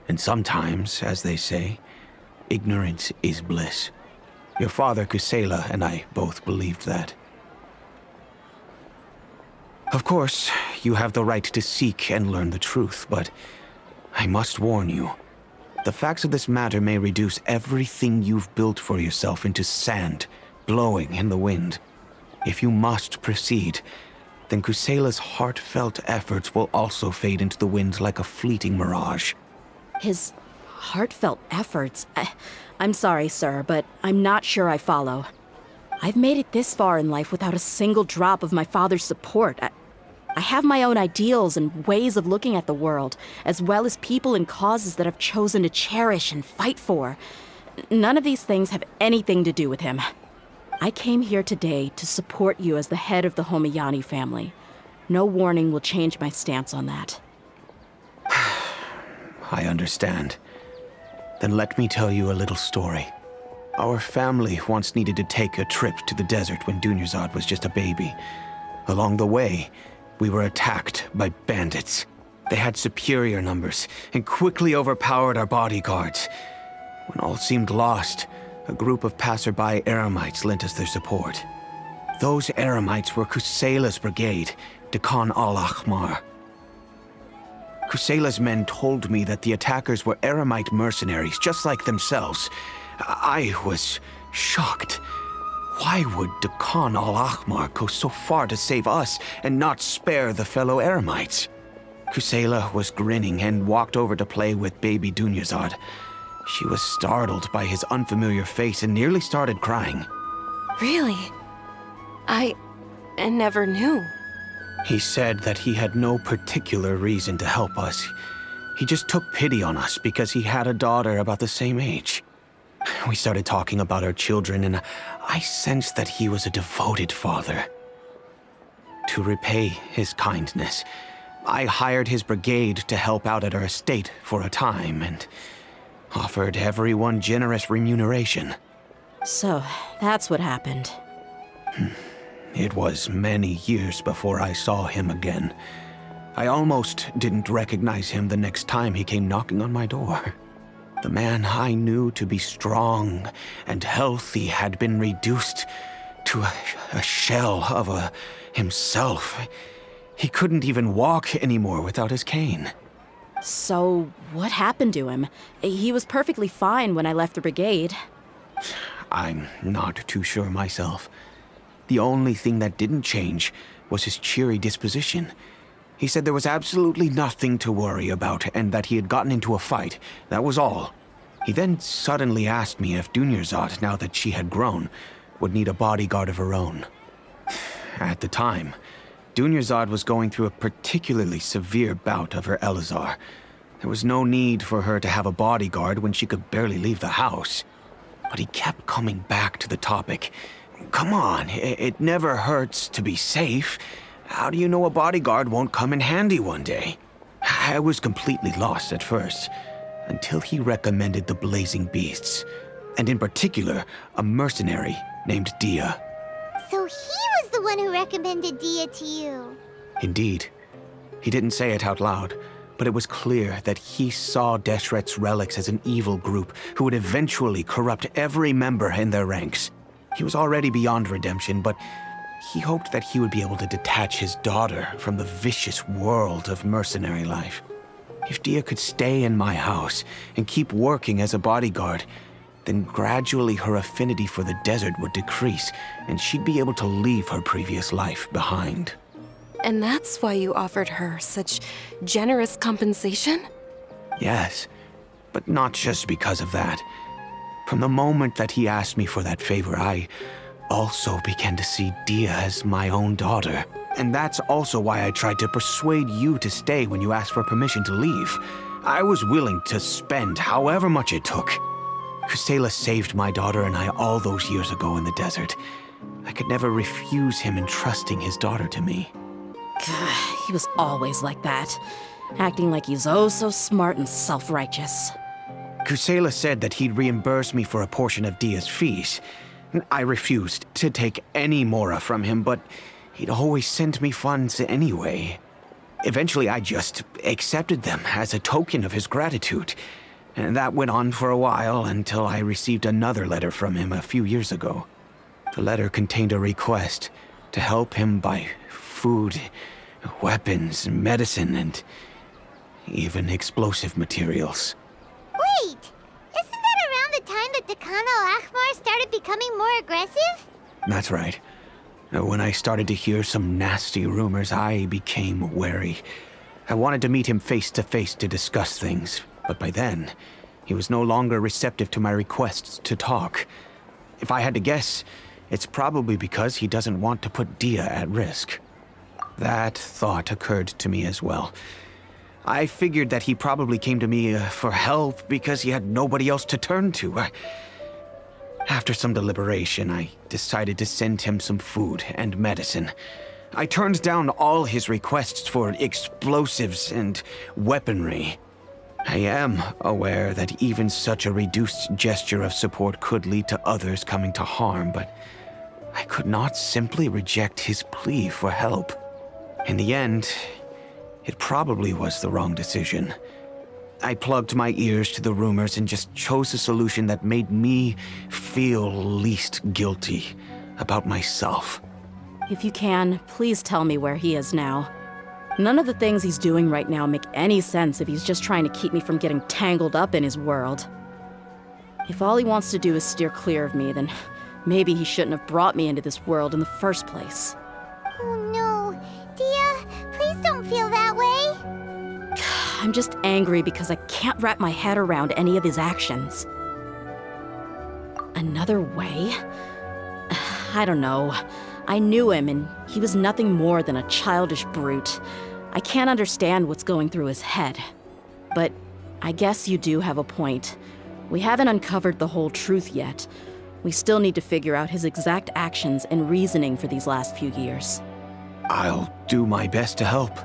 And sometimes, as they say, ignorance is bliss. Your father, Kusela, and I both believed that. Of course, you have the right to seek and learn the truth, but I must warn you. The facts of this matter may reduce everything you've built for yourself into sand, blowing in the wind. If you must proceed, then Kusela's heartfelt efforts will also fade into the wind like a fleeting mirage. His heartfelt efforts? I'm sorry, sir, but I'm not sure I follow. I've made it this far in life without a single drop of my father's support. I have my own ideals and ways of looking at the world, as well as people and causes that I've chosen to cherish and fight for. None of these things have anything to do with him. I came here today to support you as the head of the Homayani family. No warning will change my stance on that. I understand. Then let me tell you a little story. Our family once needed to take a trip to the desert when Dunyarzad was just a baby. Along the way, we were attacked by bandits. They had superior numbers and quickly overpowered our bodyguards. When all seemed lost, a group of passerby Eremites lent us their support. Those Eremites were Kusela's brigade, Dehya al-Ahmar. Kusela's men told me that the attackers were Eremite mercenaries, just like themselves. I was shocked. Why would Dehya al-Ahmar go so far to save us and not spare the fellow Eremites? Kusela was grinning and walked over to play with baby Dunyarzad. She was startled by his unfamiliar face and nearly started crying. Really? I never knew. He said that he had no particular reason to help us. He just took pity on us because he had a daughter about the same age. We started talking about our children, and I sensed that he was a devoted father. To repay his kindness, I hired his brigade to help out at our estate for a time, and offered everyone generous remuneration. So, that's what happened. It was many years before I saw him again. I almost didn't recognize him the next time he came knocking on my door. The man I knew to be strong and healthy had been reduced to a shell of himself. He couldn't even walk anymore without his cane. So, what happened to him? He was perfectly fine when I left the brigade. I'm not too sure myself. The only thing that didn't change was his cheery disposition. He said there was absolutely nothing to worry about and that he had gotten into a fight. That was all. He then suddenly asked me if Dunyarzad, now that she had grown, would need a bodyguard of her own. At the time, Dunyarzad was going through a particularly severe bout of her Elazar. There was no need for her to have a bodyguard when she could barely leave the house. But he kept coming back to the topic. Come on, it never hurts to be safe. How do you know a bodyguard won't come in handy one day? I was completely lost at first, until he recommended the Blazing Beasts, and in particular, a mercenary named Dehya. So he was the one who recommended Dehya to you. Indeed. He didn't say it out loud, but it was clear that he saw Deshret's relics as an evil group who would eventually corrupt every member in their ranks. He was already beyond redemption, but he hoped that he would be able to detach his daughter from the vicious world of mercenary life. If Dehya could stay in my house and keep working as a bodyguard, then gradually her affinity for the desert would decrease, and she'd be able to leave her previous life behind. And that's why you offered her such generous compensation? Yes, but not just because of that. From the moment that he asked me for that favor, I also began to see Dehya as my own daughter. And that's also why I tried to persuade you to stay when you asked for permission to leave. I was willing to spend however much it took. Kusela saved my daughter and I all those years ago in the desert. I could never refuse him entrusting his daughter to me. He was always like that, acting like he's oh so smart and self-righteous. Kusela said that he'd reimburse me for a portion of Dehya's fees. I refused to take any mora from him, but he'd always sent me funds anyway. Eventually, I just accepted them as a token of his gratitude. And that went on for a while until I received another letter from him a few years ago. The letter contained a request to help him buy food, weapons, medicine, and even explosive materials. Wait! Isn't that around the time that Dakan al-Akhmar started becoming more aggressive? That's right. When I started to hear some nasty rumors, I became wary. I wanted to meet him face to face to discuss things, but by then, he was no longer receptive to my requests to talk. If I had to guess, it's probably because he doesn't want to put Dehya at risk. That thought occurred to me as well. I figured that he probably came to me for help because he had nobody else to turn to. After some deliberation, I decided to send him some food and medicine. I turned down all his requests for explosives and weaponry. I am aware that even such a reduced gesture of support could lead to others coming to harm, but I could not simply reject his plea for help. In the end, it probably was the wrong decision. I plugged my ears to the rumors and just chose a solution that made me feel least guilty about myself. If you can, please tell me where he is now. None of the things he's doing right now make any sense if he's just trying to keep me from getting tangled up in his world. If all he wants to do is steer clear of me, then maybe he shouldn't have brought me into this world in the first place. Oh no. Dehya, please don't feel that way. I'm just angry because I can't wrap my head around any of his actions. Another way? I don't know. I knew him, and he was nothing more than a childish brute. I can't understand what's going through his head. But I guess you do have a point. We haven't uncovered the whole truth yet. We still need to figure out his exact actions and reasoning for these last few years. I'll do my best to help.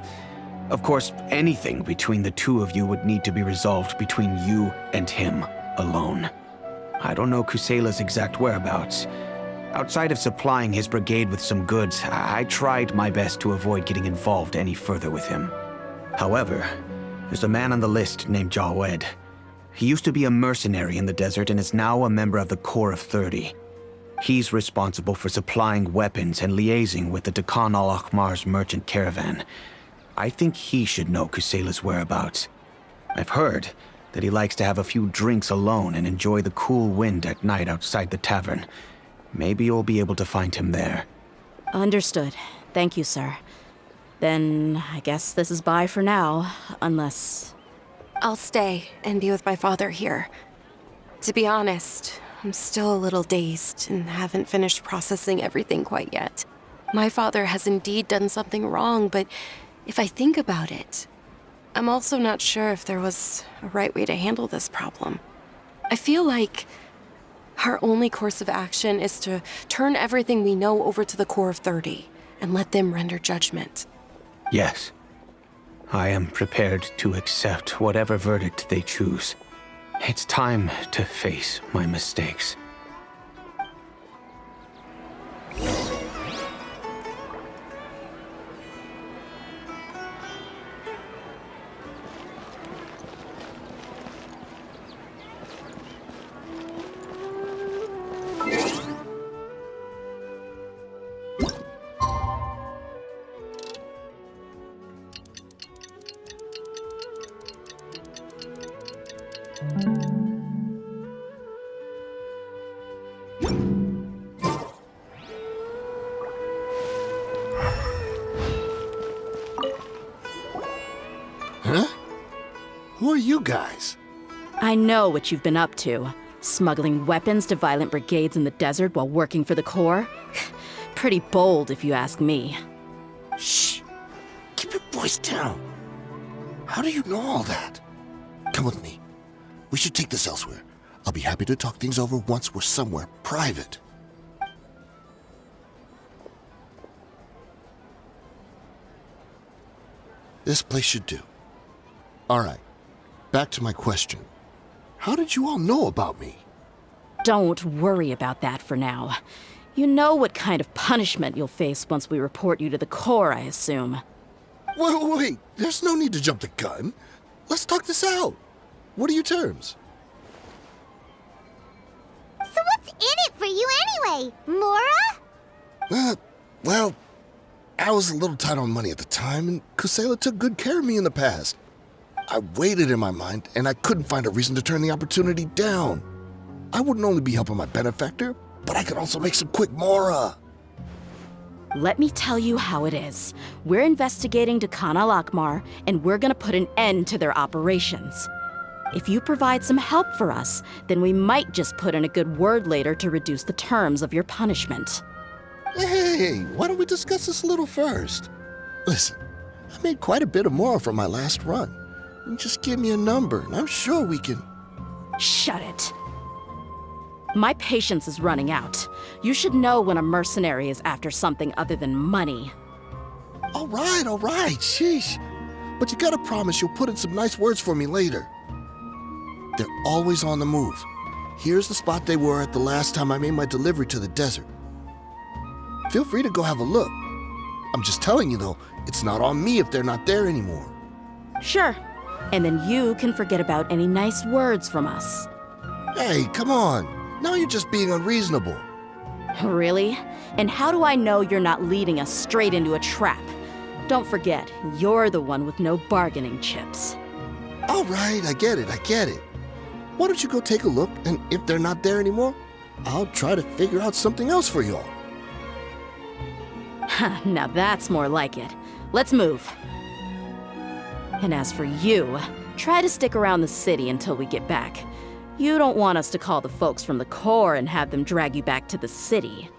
Of course, anything between the two of you would need to be resolved between you and him alone. I don't know Kusela's exact whereabouts. Outside of supplying his brigade with some goods, I tried my best to avoid getting involved any further with him. However, there's a man on the list named Jawed. He used to be a mercenary in the desert and is now a member of the Corps of 30. He's responsible for supplying weapons and liaising with the Dakan al-Akhmar's merchant caravan. I think he should know Kusela's whereabouts. I've heard that he likes to have a few drinks alone and enjoy the cool wind at night outside the tavern. Maybe you'll be able to find him there. Understood. Thank you, sir. Then I guess this is bye for now, unless... I'll stay and be with my father here. To be honest, I'm still a little dazed and haven't finished processing everything quite yet. My father has indeed done something wrong, but if I think about it, I'm also not sure if there was a right way to handle this problem. I feel like our only course of action is to turn everything we know over to the Core of 30 and let them render judgment. Yes. I am prepared to accept whatever verdict they choose. It's time to face my mistakes. Who are you guys? I know what you've been up to. Smuggling weapons to violent brigades in the desert while working for the Corps? Pretty bold, if you ask me. Shh! Keep your voice down. How do you know all that? Come with me. We should take this elsewhere. I'll be happy to talk things over once we're somewhere private. This place should do. All right. Back to my question. How did you all know about me? Don't worry about that for now. You know what kind of punishment you'll face once we report you to the Corps, I assume. Wait. There's no need to jump the gun. Let's talk this out. What are your terms? So what's in it for you anyway, Mora? Well, I was a little tight on money at the time, and Kusela took good care of me in the past. I weighed it in my mind, and I couldn't find a reason to turn the opportunity down. I wouldn't only be helping my benefactor, but I could also make some quick Mora. Let me tell you how it is. We're investigating Dehya Al-Akmar, and we're gonna put an end to their operations. If you provide some help for us, then we might just put in a good word later to reduce the terms of your punishment. Hey, why don't we discuss this a little first? Listen, I made quite a bit of Mora from my last run. You just give me a number, and I'm sure we can... Shut it. My patience is running out. You should know when a mercenary is after something other than money. All right, sheesh. But you gotta promise you'll put in some nice words for me later. They're always on the move. Here's the spot they were at the last time I made my delivery to the desert. Feel free to go have a look. I'm just telling you though, it's not on me if they're not there anymore. Sure. And then you can forget about any nice words from us. Hey, come on. Now you're just being unreasonable. Really? And how do I know you're not leading us straight into a trap? Don't forget, you're the one with no bargaining chips. All right, I get it. Why don't you go take a look, and if they're not there anymore, I'll try to figure out something else for y'all. Now that's more like it. Let's move. And as for you, try to stick around the city until we get back. You don't want us to call the folks from the Corps and have them drag you back to the city.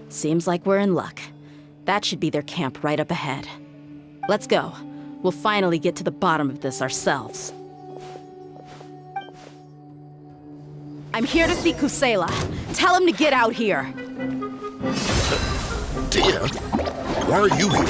Seems like we're in luck. That should be their camp right up ahead. Let's go. We'll finally get to the bottom of this ourselves. I'm here to see Kusela. Tell him to get out here. Dehya, why are you here?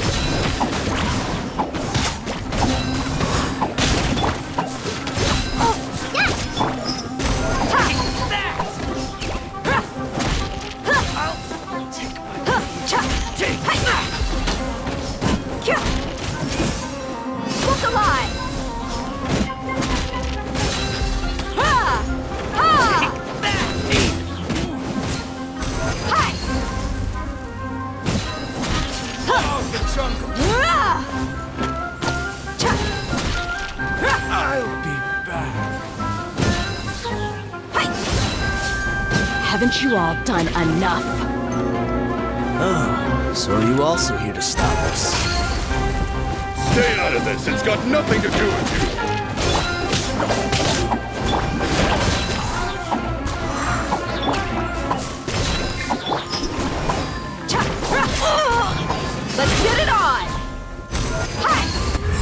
Look alive! I'll be back. Haven't you all done enough? Oh, so are you also here to stop us? Stay out of this. It's got nothing to do with you. Let's get it on!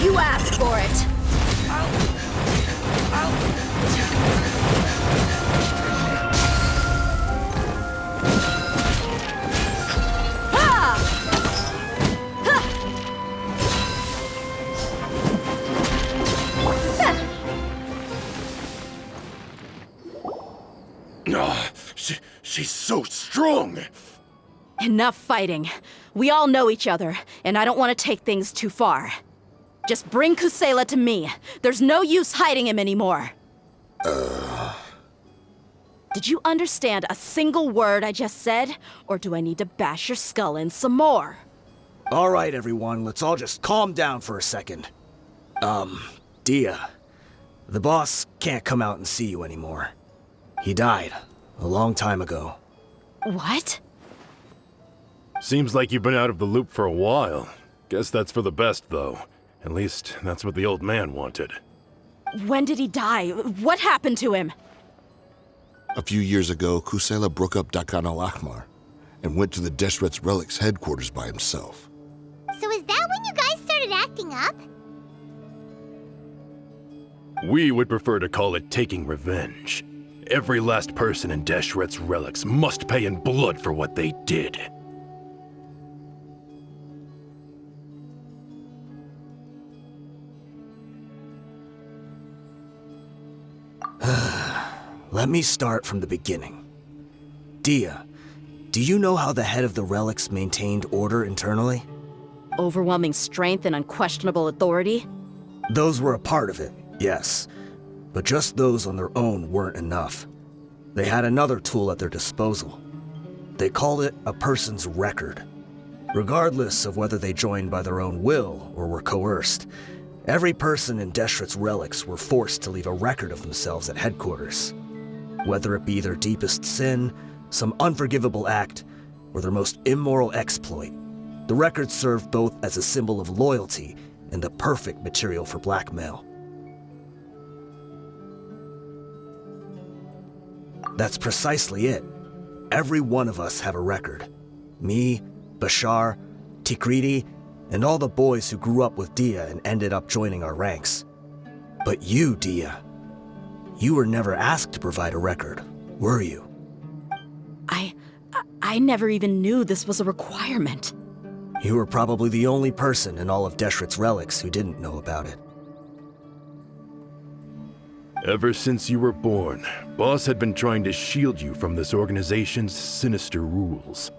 You asked for it. She's so strong. Enough fighting. We all know each other, and I don't want to take things too far. Just bring Kusela to me. There's no use hiding him anymore. Did you understand a single word I just said? Or do I need to bash your skull in some more? All right, everyone, let's all just calm down for a second. Dehya, the boss can't come out and see you anymore. He died a long time ago. What? Seems like you've been out of the loop for a while. Guess that's for the best, though. At least, that's what the old man wanted. When did he die? What happened to him? A few years ago, Kusela broke up Dakan al-Ahmar and went to the Deshret's Relics headquarters by himself. So is that when you guys started acting up? We would prefer to call it taking revenge. Every last person in Deshret's Relics must pay in blood for what they did. Let me start from the beginning. Dehya, do you know how the head of the relics maintained order internally? Overwhelming strength and unquestionable authority? Those were a part of it, yes. But just those on their own weren't enough. They had another tool at their disposal. They called it a person's record. Regardless of whether they joined by their own will or were coerced, every person in Deshret's Relics were forced to leave a record of themselves at headquarters. Whether it be their deepest sin, some unforgivable act, or their most immoral exploit, the record served both as a symbol of loyalty and the perfect material for blackmail. That's precisely it. Every one of us have a record. Me, Bashar, Tikriti, and all the boys who grew up with Dehya and ended up joining our ranks. But you, Dehya, you were never asked to provide a record, were you? I never even knew this was a requirement. You were probably the only person in all of Deshret's Relics who didn't know about it. Ever since you were born, Boss had been trying to shield you from this organization's sinister rules.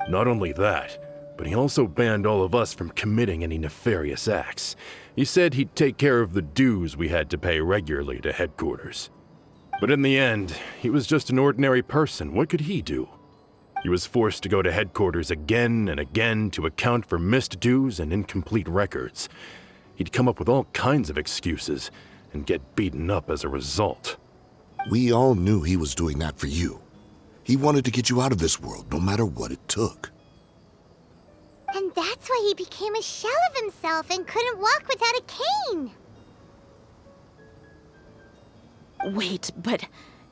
Not only that, but he also banned all of us from committing any nefarious acts. He said he'd take care of the dues we had to pay regularly to headquarters. But in the end, he was just an ordinary person. What could he do? He was forced to go to headquarters again and again to account for missed dues and incomplete records. He'd come up with all kinds of excuses and get beaten up as a result. We all knew he was doing that for you. He wanted to get you out of this world, no matter what it took. And that's why he became a shell of himself and couldn't walk without a cane. Wait, but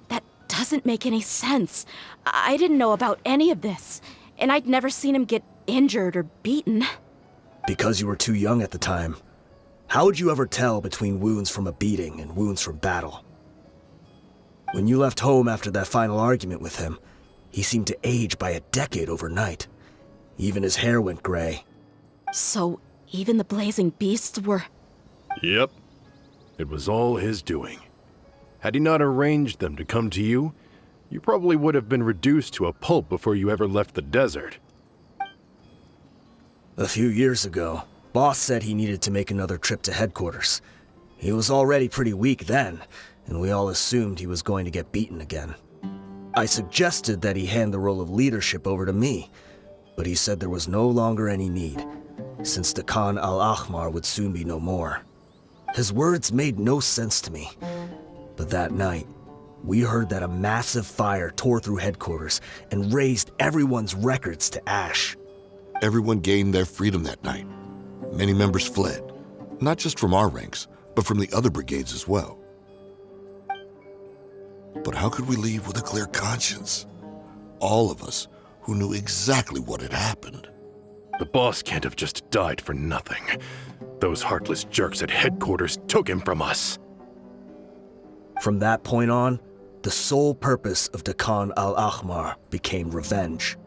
that doesn't make any sense. I didn't know about any of this, and I'd never seen him get injured or beaten. Because you were too young at the time. How would you ever tell between wounds from a beating and wounds from battle? When you left home after that final argument with him, he seemed to age by a decade overnight. Even his hair went gray. So, even the blazing beasts were... Yep. It was all his doing. Had he not arranged them to come to you, you probably would have been reduced to a pulp before you ever left the desert. A few years ago, Boss said he needed to make another trip to headquarters. He was already pretty weak then, and we all assumed he was going to get beaten again. I suggested that he hand the role of leadership over to me, but he said there was no longer any need, since the Khan al-Ahmar would soon be no more. His words made no sense to me, but that night, we heard that a massive fire tore through headquarters and razed everyone's records to ash. Everyone gained their freedom that night. Many members fled, not just from our ranks, but from the other brigades as well. But how could we leave with a clear conscience? All of us who knew exactly what had happened. The boss can't have just died for nothing. Those heartless jerks at headquarters took him from us. From that point on, the sole purpose of the Khan al-Ahmar became revenge.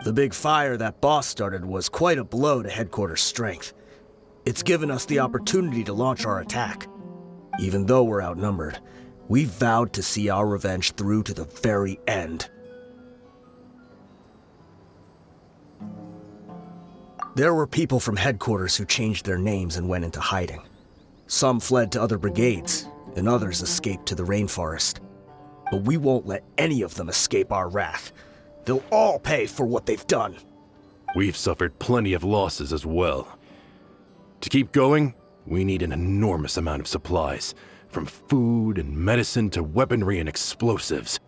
The big fire that Boss started was quite a blow to headquarters' strength. It's given us the opportunity to launch our attack. Even though we're outnumbered, we vowed to see our revenge through to the very end. There were people from headquarters who changed their names and went into hiding. Some fled to other brigades, and others escaped to the rainforest. But we won't let any of them escape our wrath. They'll all pay for what they've done. We've suffered plenty of losses as well. To keep going, we need an enormous amount of supplies, from food and medicine to weaponry and explosives.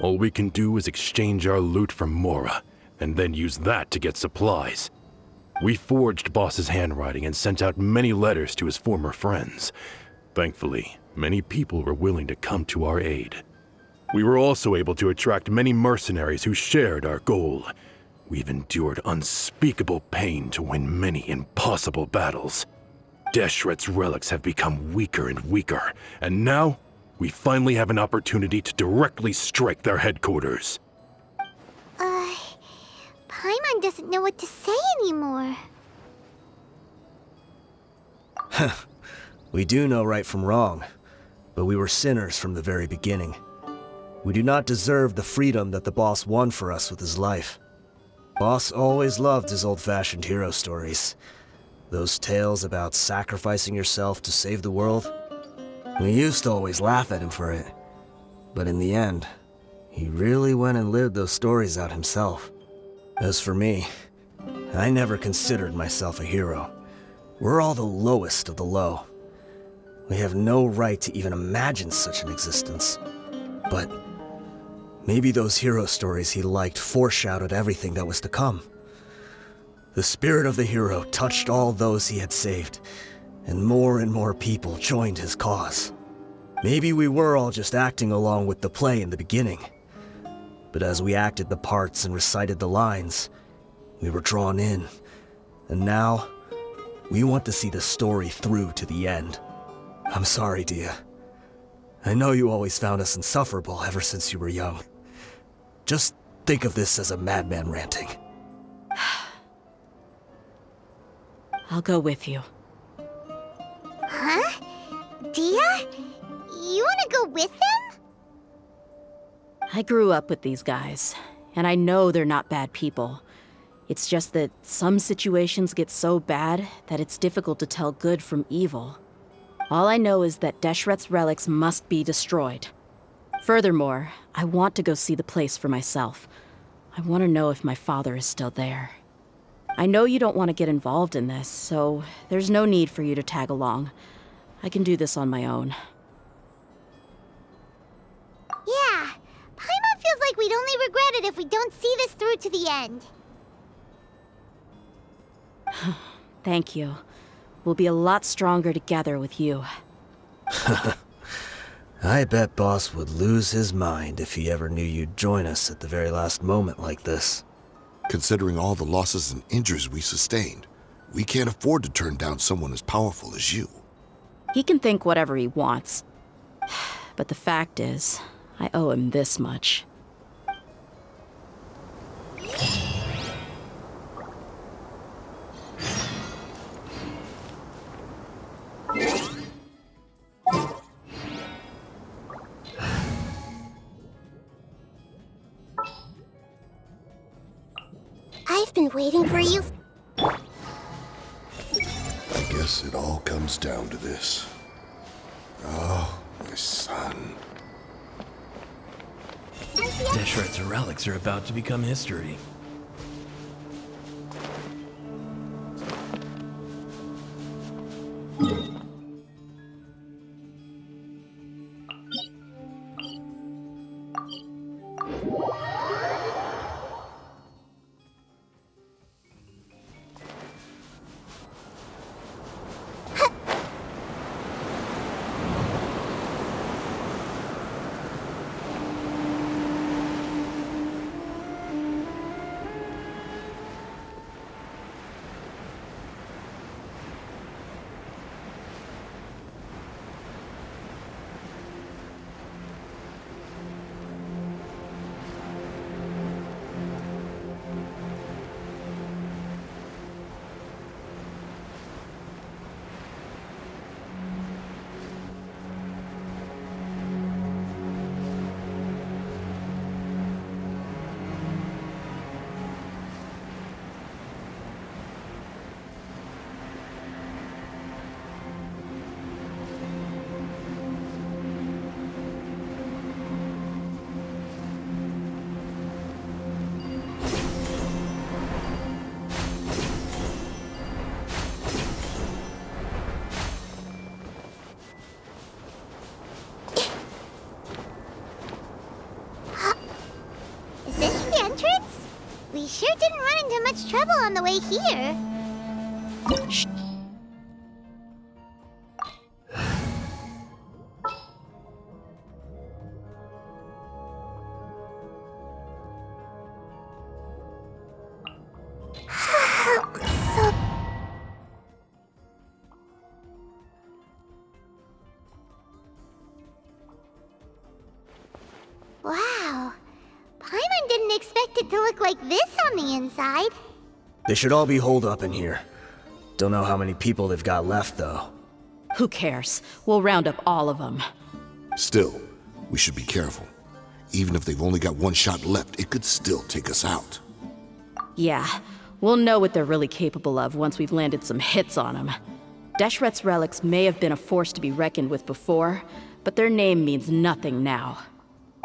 All we can do is exchange our loot from Mora, and then use that to get supplies. We forged Boss's handwriting and sent out many letters to his former friends. Thankfully, many people were willing to come to our aid. We were also able to attract many mercenaries who shared our goal. We've endured unspeakable pain to win many impossible battles. Deshret's relics have become weaker and weaker, and now we finally have an opportunity to directly strike their headquarters. Paimon doesn't know what to say anymore. We do know right from wrong, but we were sinners from the very beginning. We do not deserve the freedom that the boss won for us with his life. Boss always loved his old-fashioned hero stories. Those tales about sacrificing yourself to save the world. We used to always laugh at him for it. But in the end, he really went and lived those stories out himself. As for me, I never considered myself a hero. We're all the lowest of the low. We have no right to even imagine such an existence. But maybe those hero stories he liked foreshadowed everything that was to come. The spirit of the hero touched all those he had saved, and more people joined his cause. Maybe we were all just acting along with the play in the beginning. But as we acted the parts and recited the lines, we were drawn in. And now, we want to see the story through to the end. I'm sorry, Dehya. I know you always found us insufferable ever since you were young. Just think of this as a madman ranting. I'll go with you. Huh? Dehya? You want to go with them? I grew up with these guys, and I know they're not bad people. It's just that some situations get so bad that it's difficult to tell good from evil. All I know is that Deshret's relics must be destroyed. Furthermore, I want to go see the place for myself. I want to know if my father is still there. I know you don't want to get involved in this, so there's no need for you to tag along. I can do this on my own. Yeah, Paimon feels like we'd only regret it if we don't see this through to the end. Thank you. We'll be a lot stronger together with you. I bet Boss would lose his mind if he ever knew you'd join us at the very last moment like this. Considering all the losses and injuries we sustained, we can't afford to turn down someone as powerful as you. He can think whatever he wants. But the fact is, I owe him this much. I've been waiting for you. I guess it all comes down to this. Oh, my son. Deshret's relics are about to become history. We sure didn't run into much trouble on the way here. Shh. Wow. Paimon didn't expect it to look like this on the inside. They should all be holed up in here. Don't know how many people they've got left, though. Who cares? We'll round up all of them. Still, we should be careful. Even if they've only got one shot left, it could still take us out. Yeah, we'll know what they're really capable of once we've landed some hits on them. Deshret's relics may have been a force to be reckoned with before, but their name means nothing now.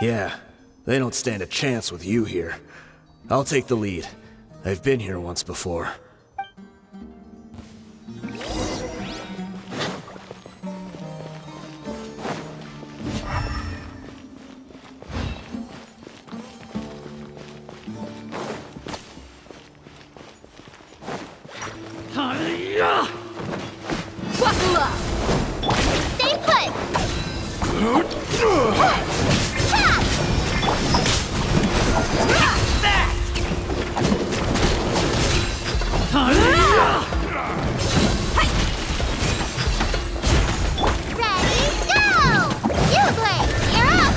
Yeah, they don't stand a chance with you here. I'll take the lead. I've been here once before. Buckle up! Stay put! Ready, go! You play, you're up!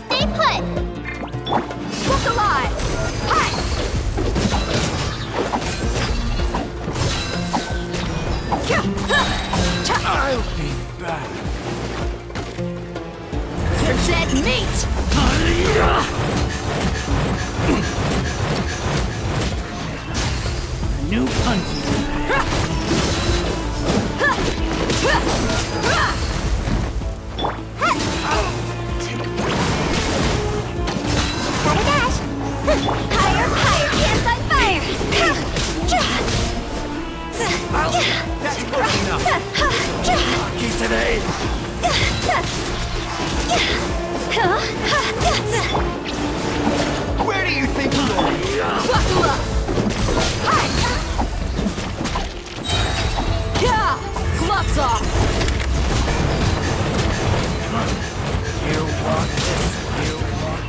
Stay put! Look alive! I'll be back. You're dead meat! New hunting. Gotta dash! Higher, higher, hands on fire! That's close enough. Lucky today. Where do you think you're going? Buckle up! Gloves off! You want this? You want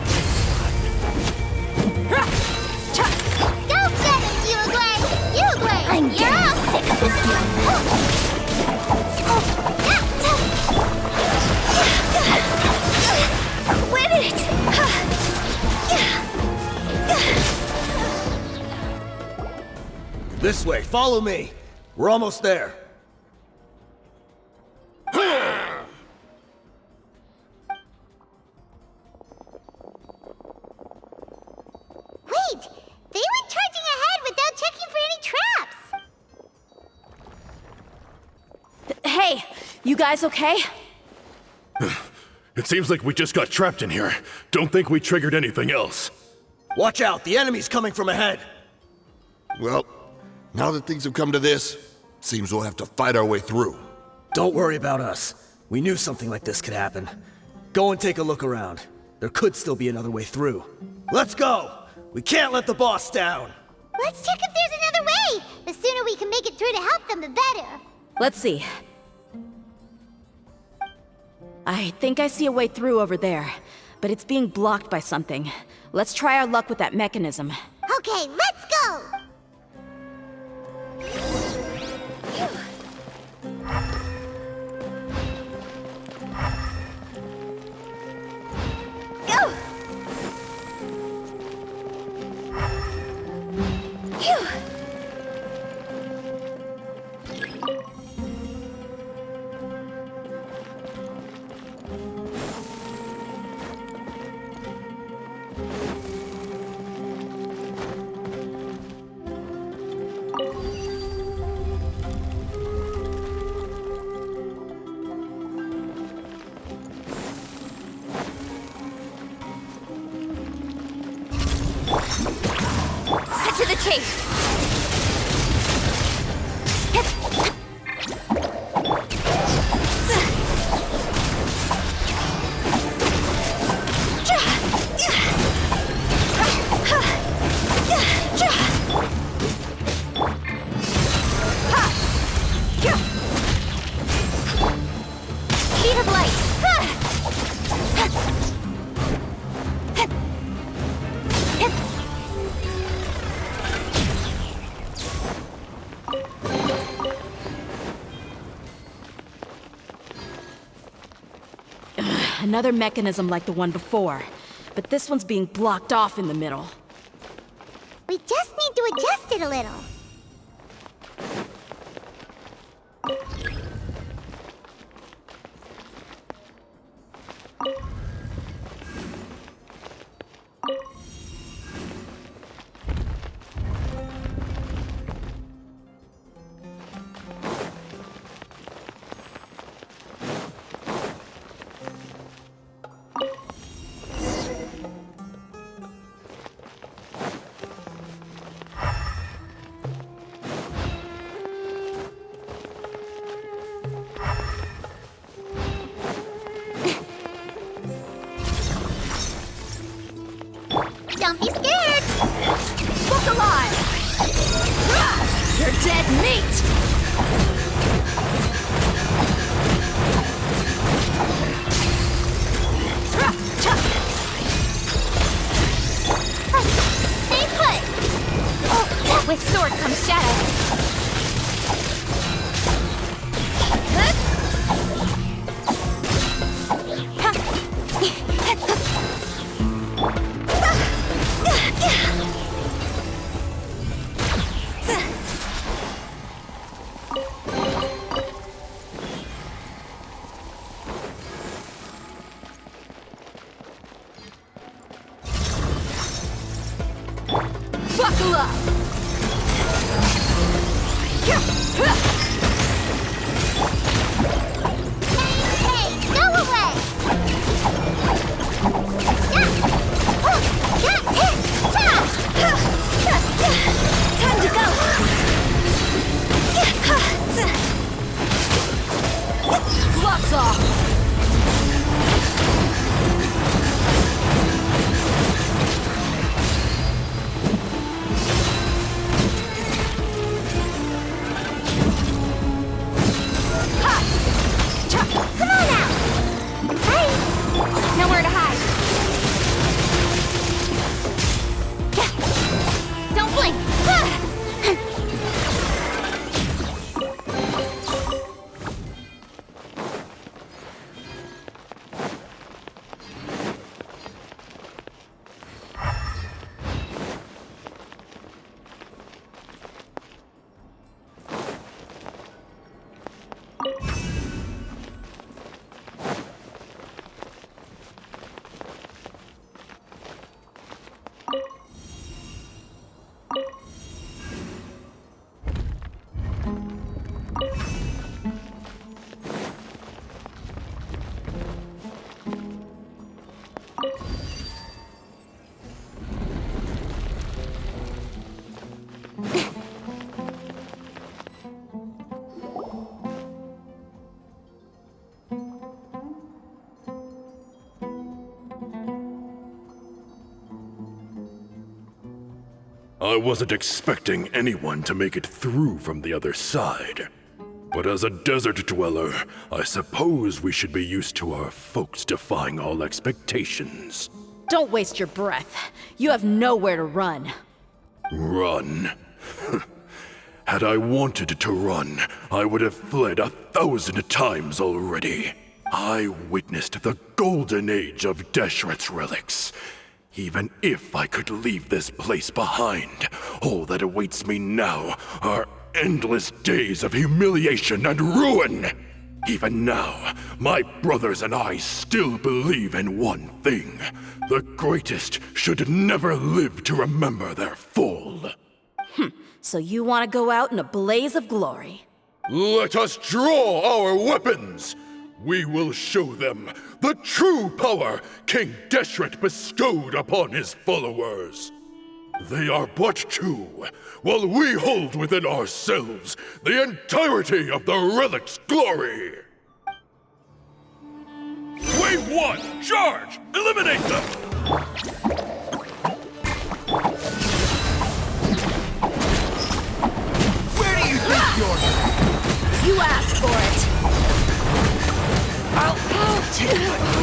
Go get it, Uruguay! Uruguay! I'm getting sick of this This way, follow me. We're almost there. Wait! They went charging ahead without checking for any traps! Hey, you guys okay? It seems like we just got trapped in here. Don't think we triggered anything else. Watch out, the enemy's coming from ahead. Well, now that things have come to this, seems we'll have to fight our way through. Don't worry about us. We knew something like this could happen. Go and take a look around. There could still be another way through. Let's go! We can't let the boss down! Let's check if there's another way! The sooner we can make it through to help them, the better. Let's see. I think I see a way through over there, but it's being blocked by something. Let's try our luck with that mechanism. Okay, let's go! Go! Phew! Cut to the chase! Speed of light! Another mechanism like the one before, but this one's being blocked off in the middle. We just need to adjust it a little. Don't be scared! Look alive! You're dead meat! Stay put! Oh, with sword comes shadow. Buckle up! Hey, go away! Time to go! Gloves off! Come on now! Hey! Nowhere to hide. Don't blink! I wasn't expecting anyone to make it through from the other side. But as a desert dweller, I suppose we should be used to our folks defying all expectations. Don't waste your breath. You have nowhere to run. Run? Had I wanted to run, I would have fled 1,000 times already. I witnessed the golden age of Deshret's relics. Even if I could leave this place behind, all that awaits me now are endless days of humiliation and ruin. Even now, my brothers and I still believe in one thing. The greatest should never live to remember their fall. So you want to go out in a blaze of glory? Let us draw our weapons! We will show them the true power King Deshret bestowed upon his followers. They are but two, while we hold within ourselves the entirety of the relic's glory. Wave 1, charge! Eliminate them! Where do you think you're going? You asked for it!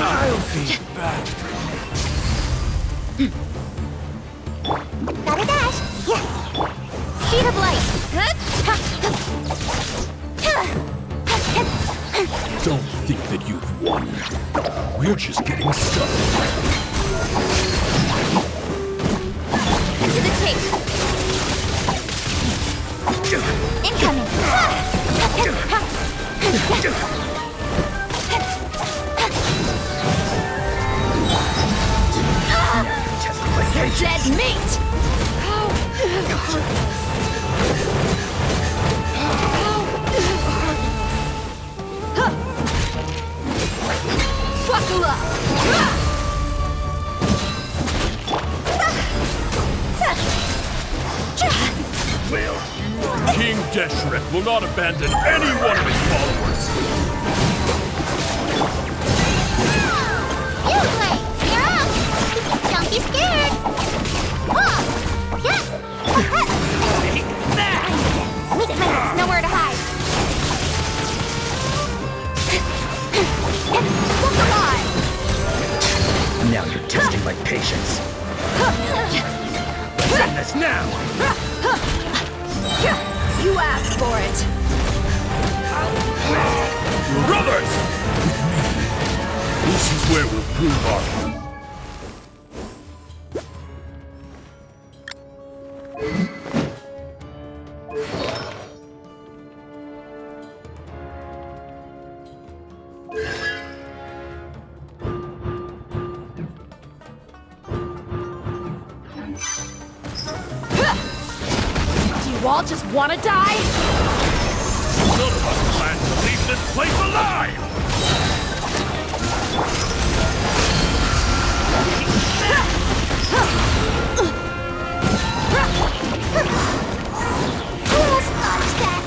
I'll be back. Gotta dash. Yeah. Speed of light. Don't think that you've won. We're just getting started. Into the tape. Incoming. You're dead meat! Buckle up! King Deshret will not abandon any one of his followers. You play. You're up. Don't be scared. Weak minutes, nowhere to hide. Look alive. Now you're testing my patience. Send this now! You asked for it! Brothers! This is where we'll prove our... You all just want to die? None of us plan to leave this place alive! Who else dodged that?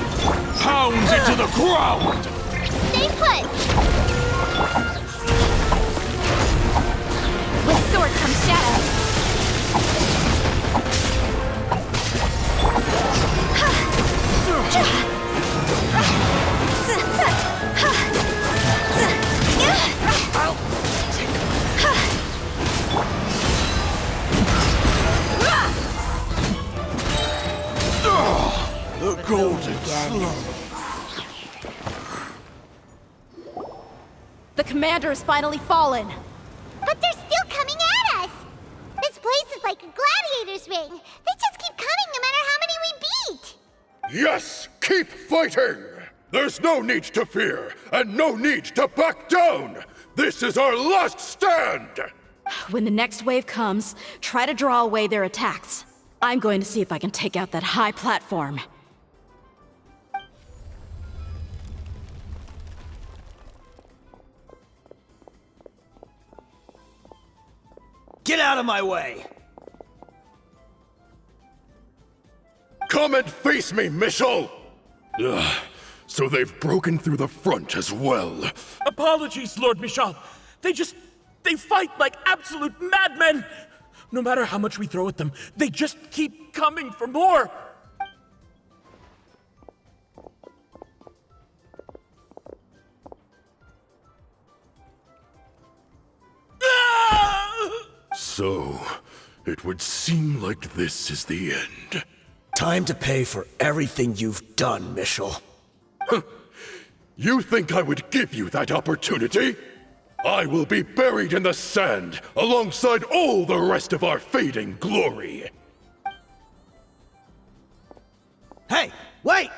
Pounds into the ground! Stay put. With sword comes shadow. The golden slow. The commander has finally fallen. But they're still coming at us! This place is like a gladiator's ring. They just keep coming no matter how many we beat! Yes, keep fighting! There's no need to fear, and no need to back down! This is our last stand! When the next wave comes, try to draw away their attacks. I'm going to see if I can take out that high platform. Get out of my way! Come and face me, Michel! Ugh, so they've broken through the front as well. Apologies, Lord Michal. They fight like absolute madmen. No matter how much we throw at them, they just keep coming for more! So, it would seem like this is the end. Time to pay for everything you've done, Mitchell. You think I would give you that opportunity? I will be buried in the sand alongside all the rest of our fading glory. Hey, wait!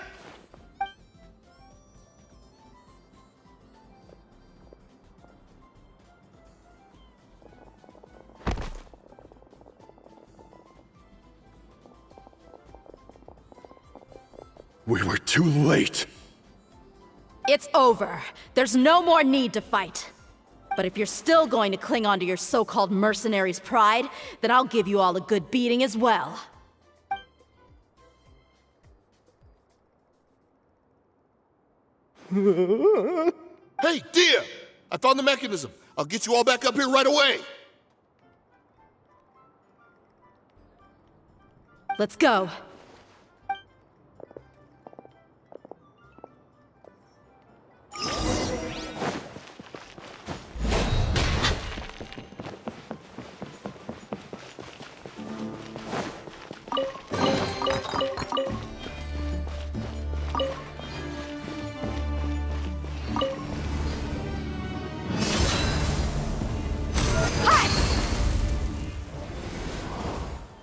We were too late. It's over. There's no more need to fight. But if you're still going to cling on to your so-called mercenary's pride, then I'll give you all a good beating as well. Hey, Dehya! I found the mechanism. I'll get you all back up here right away. Let's go.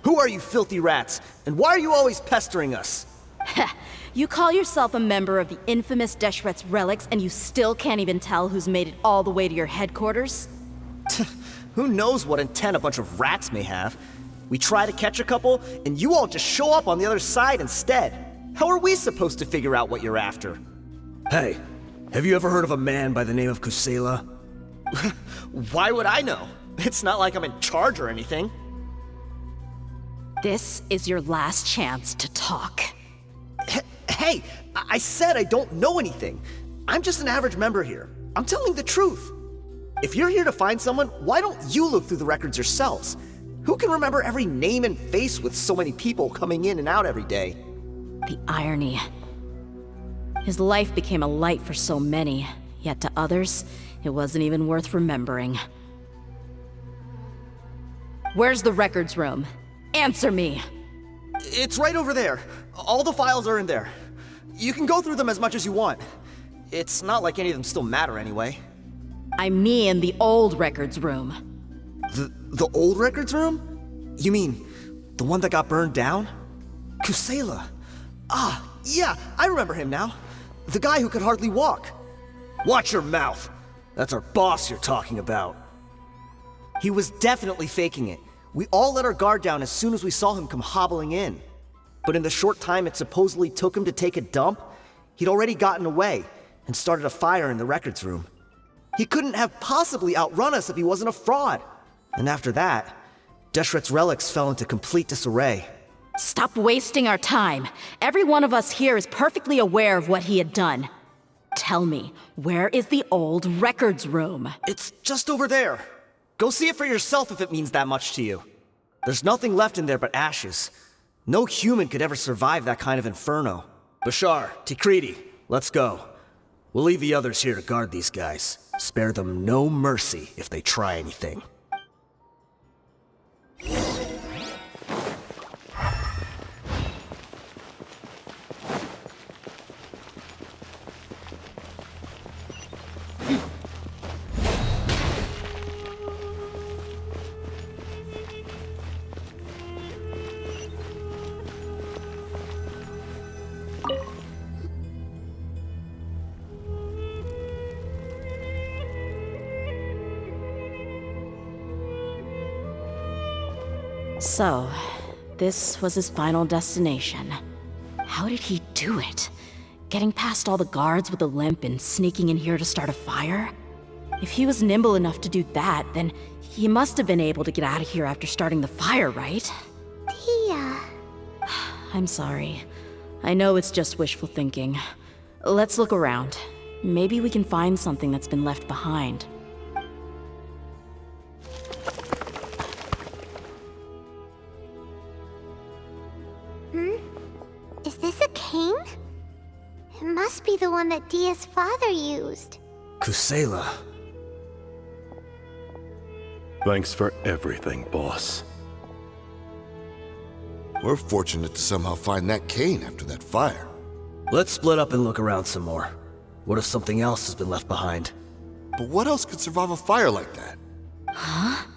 Who are you filthy rats? And why are you always pestering us? You call yourself a member of the infamous Deshret's relics, and you still can't even tell who's made it all the way to your headquarters? Who knows what intent a bunch of rats may have? We try to catch a couple, and you all just show up on the other side instead. How are we supposed to figure out what you're after? Hey, have you ever heard of a man by the name of Kusela? Why would I know? It's not like I'm in charge or anything. This is your last chance to talk. Hey, I said I don't know anything. I'm just an average member here. I'm telling the truth. If you're here to find someone, why don't you look through the records yourselves? Who can remember every name and face with so many people coming in and out every day? The irony. His life became a light for so many, yet to others, it wasn't even worth remembering. Where's the records room? Answer me! It's right over there. All the files are in there. You can go through them as much as you want. It's not like any of them still matter anyway. I mean the old records room. The old records room? You mean the one that got burned down? Kusela. Ah, yeah, I remember him now. The guy who could hardly walk. Watch your mouth. That's our boss you're talking about. He was definitely faking it. We all let our guard down as soon as we saw him come hobbling in. But in the short time it supposedly took him to take a dump, he'd already gotten away and started a fire in the records room. He couldn't have possibly outrun us if he wasn't a fraud. And after that, Deshret's relics fell into complete disarray. Stop wasting our time. Every one of us here is perfectly aware of what he had done. Tell me, where is the old records room? It's just over there. Go see it for yourself if it means that much to you. There's nothing left in there but ashes. No human could ever survive that kind of inferno. Bashar, Tikriti, let's go. We'll leave the others here to guard these guys. Spare them no mercy if they try anything. So, this was his final destination. How did he do it? Getting past all the guards with a limp and sneaking in here to start a fire? If he was nimble enough to do that, then he must have been able to get out of here after starting the fire, right? Dehya. I'm sorry. I know it's just wishful thinking. Let's look around. Maybe we can find something that's been left behind. one that Dehya's father used. Kusela. Thanks for everything, boss. We're fortunate to somehow find that cane after that fire. Let's split up and look around some more. What if something else has been left behind? But what else could survive a fire like that? Huh?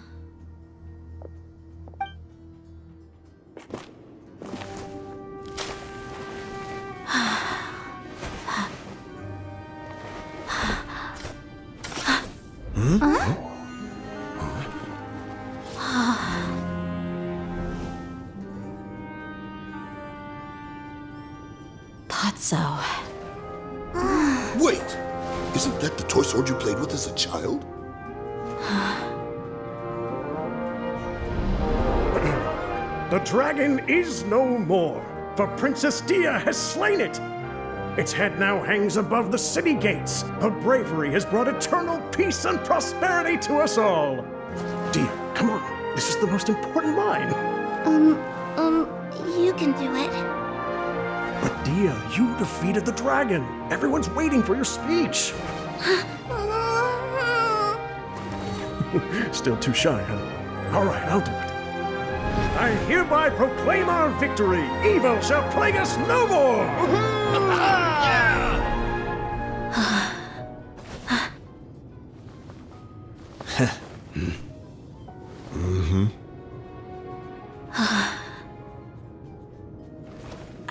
So. Wait! Isn't that the toy sword you played with as a child? The dragon is no more, for Princess Dehya has slain it. Its head now hangs above the city gates. Her bravery has brought eternal peace and prosperity to us all. Dehya, come on. This is the most important line. You can do it. But Dehya, you defeated the dragon. Everyone's waiting for your speech. Still too shy, huh? All right, I'll do it. I hereby proclaim our victory. Evil shall plague us no more.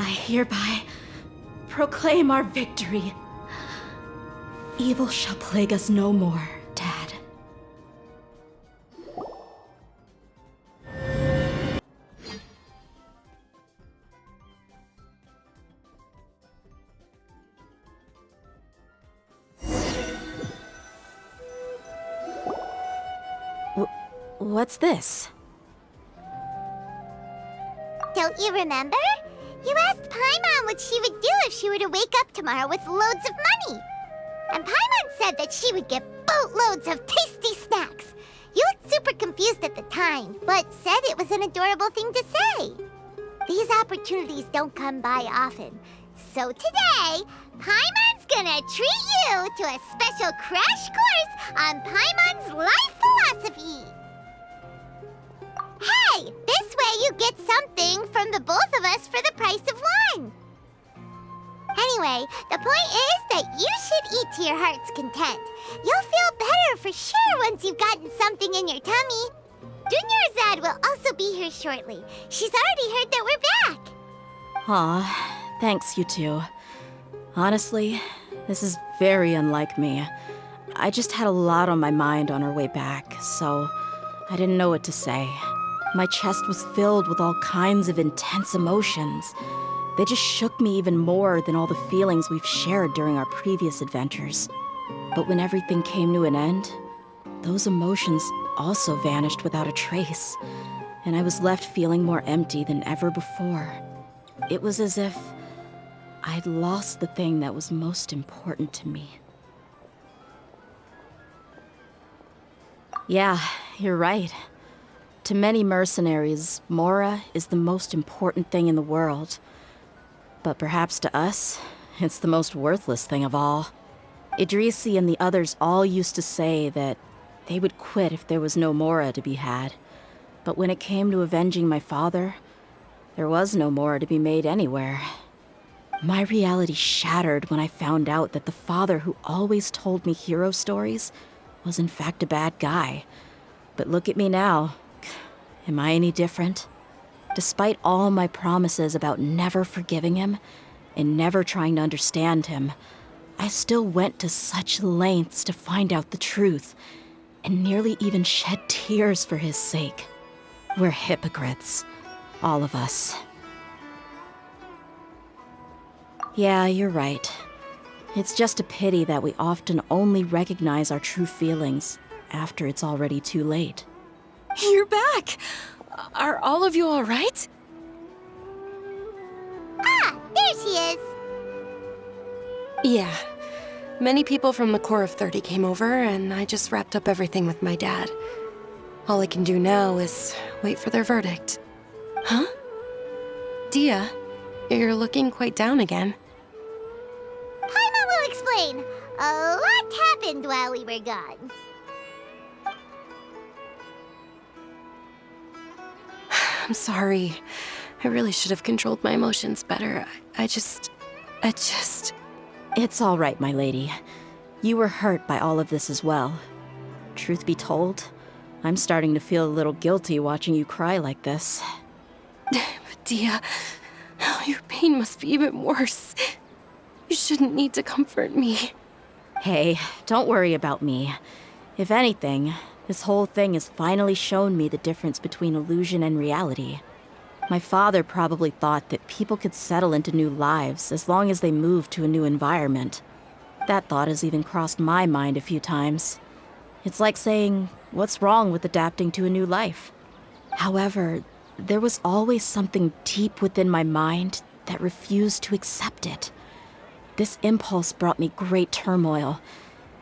I hereby proclaim our victory. Evil shall plague us no more, Dad. What's this? Don't you remember? You asked Paimon what she would do if she were to wake up tomorrow with loads of money. And Paimon said that she would get boatloads of tasty snacks. You looked super confused at the time, but said it was an adorable thing to say. These opportunities don't come by often. So today, Paimon's gonna treat you to a special crash course on Paimon's life philosophy. Hey, this way you get something from the both of us for the price of one. Anyway, the point is that you should eat to your heart's content. You'll feel better for sure once you've gotten something in your tummy. Dunyarzad will also be here shortly. She's already heard that we're back. Aw, thanks, you two. Honestly, this is very unlike me. I just had a lot on my mind on our way back, so I didn't know what to say. My chest was filled with all kinds of intense emotions. They just shook me even more than all the feelings we've shared during our previous adventures. But when everything came to an end, those emotions also vanished without a trace, and I was left feeling more empty than ever before. It was as if I'd lost the thing that was most important to me. Yeah, you're right. To many mercenaries, Mora is the most important thing in the world. But perhaps to us, it's the most worthless thing of all. Idrisi and the others all used to say that they would quit if there was no Mora to be had. But when it came to avenging my father, there was no Mora to be made anywhere. My reality shattered when I found out that the father who always told me hero stories was in fact a bad guy. But look at me now. Am I any different? Despite all my promises about never forgiving him and never trying to understand him, I still went to such lengths to find out the truth and nearly even shed tears for his sake. We're hypocrites, all of us. Yeah, you're right. It's just a pity that we often only recognize our true feelings after it's already too late. You're back! Are all of you all right? Ah, there she is. Yeah. Many people from the Corps of 30 came over, and I just wrapped up everything with my dad. All I can do now is wait for their verdict. Huh? Dehya, you're looking quite down again. Paimon will fine. A lot happened while we were gone. I'm sorry. I really should have controlled my emotions better. I just... It's all right, my lady. You were hurt by all of this as well. Truth be told, I'm starting to feel a little guilty watching you cry like this. But Dehya, your pain must be even worse. You shouldn't need to comfort me. Hey, don't worry about me. If anything, this whole thing has finally shown me the difference between illusion and reality. My father probably thought that people could settle into new lives as long as they moved to a new environment. That thought has even crossed my mind a few times. It's like saying, what's wrong with adapting to a new life? However, there was always something deep within my mind that refused to accept it. This impulse brought me great turmoil,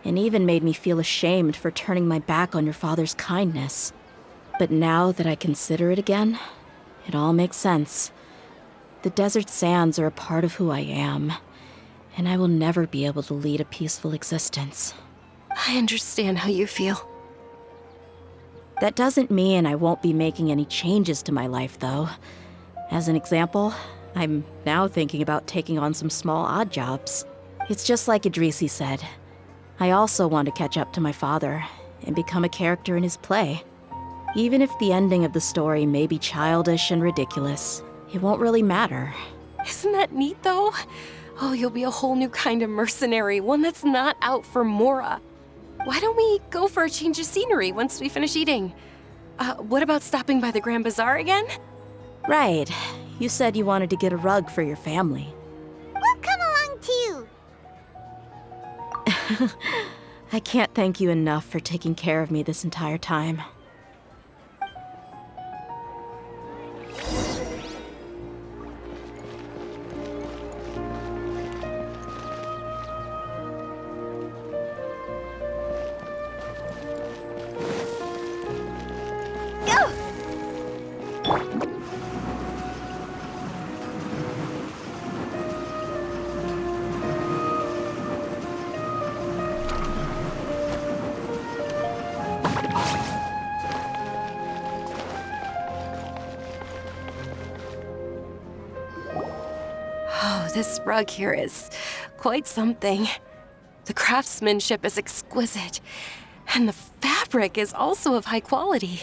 and even made me feel ashamed for turning my back on your father's kindness. But now that I consider it again, it all makes sense. The desert sands are a part of who I am, and I will never be able to lead a peaceful existence. I understand how you feel. That doesn't mean I won't be making any changes to my life, though. As an example, I'm now thinking about taking on some small odd jobs. It's just like Idrisi said. I also want to catch up to my father and become a character in his play. Even if the ending of the story may be childish and ridiculous, it won't really matter. Isn't that neat, though? Oh, you'll be a whole new kind of mercenary, one that's not out for Mora. Why don't we go for a change of scenery once we finish eating? What about stopping by the Grand Bazaar again? Right. You said you wanted to get a rug for your family. We'll come along too. I can't thank you enough for taking care of me this entire time. Oh, this rug here is quite something. The craftsmanship is exquisite, and the fabric is also of high quality.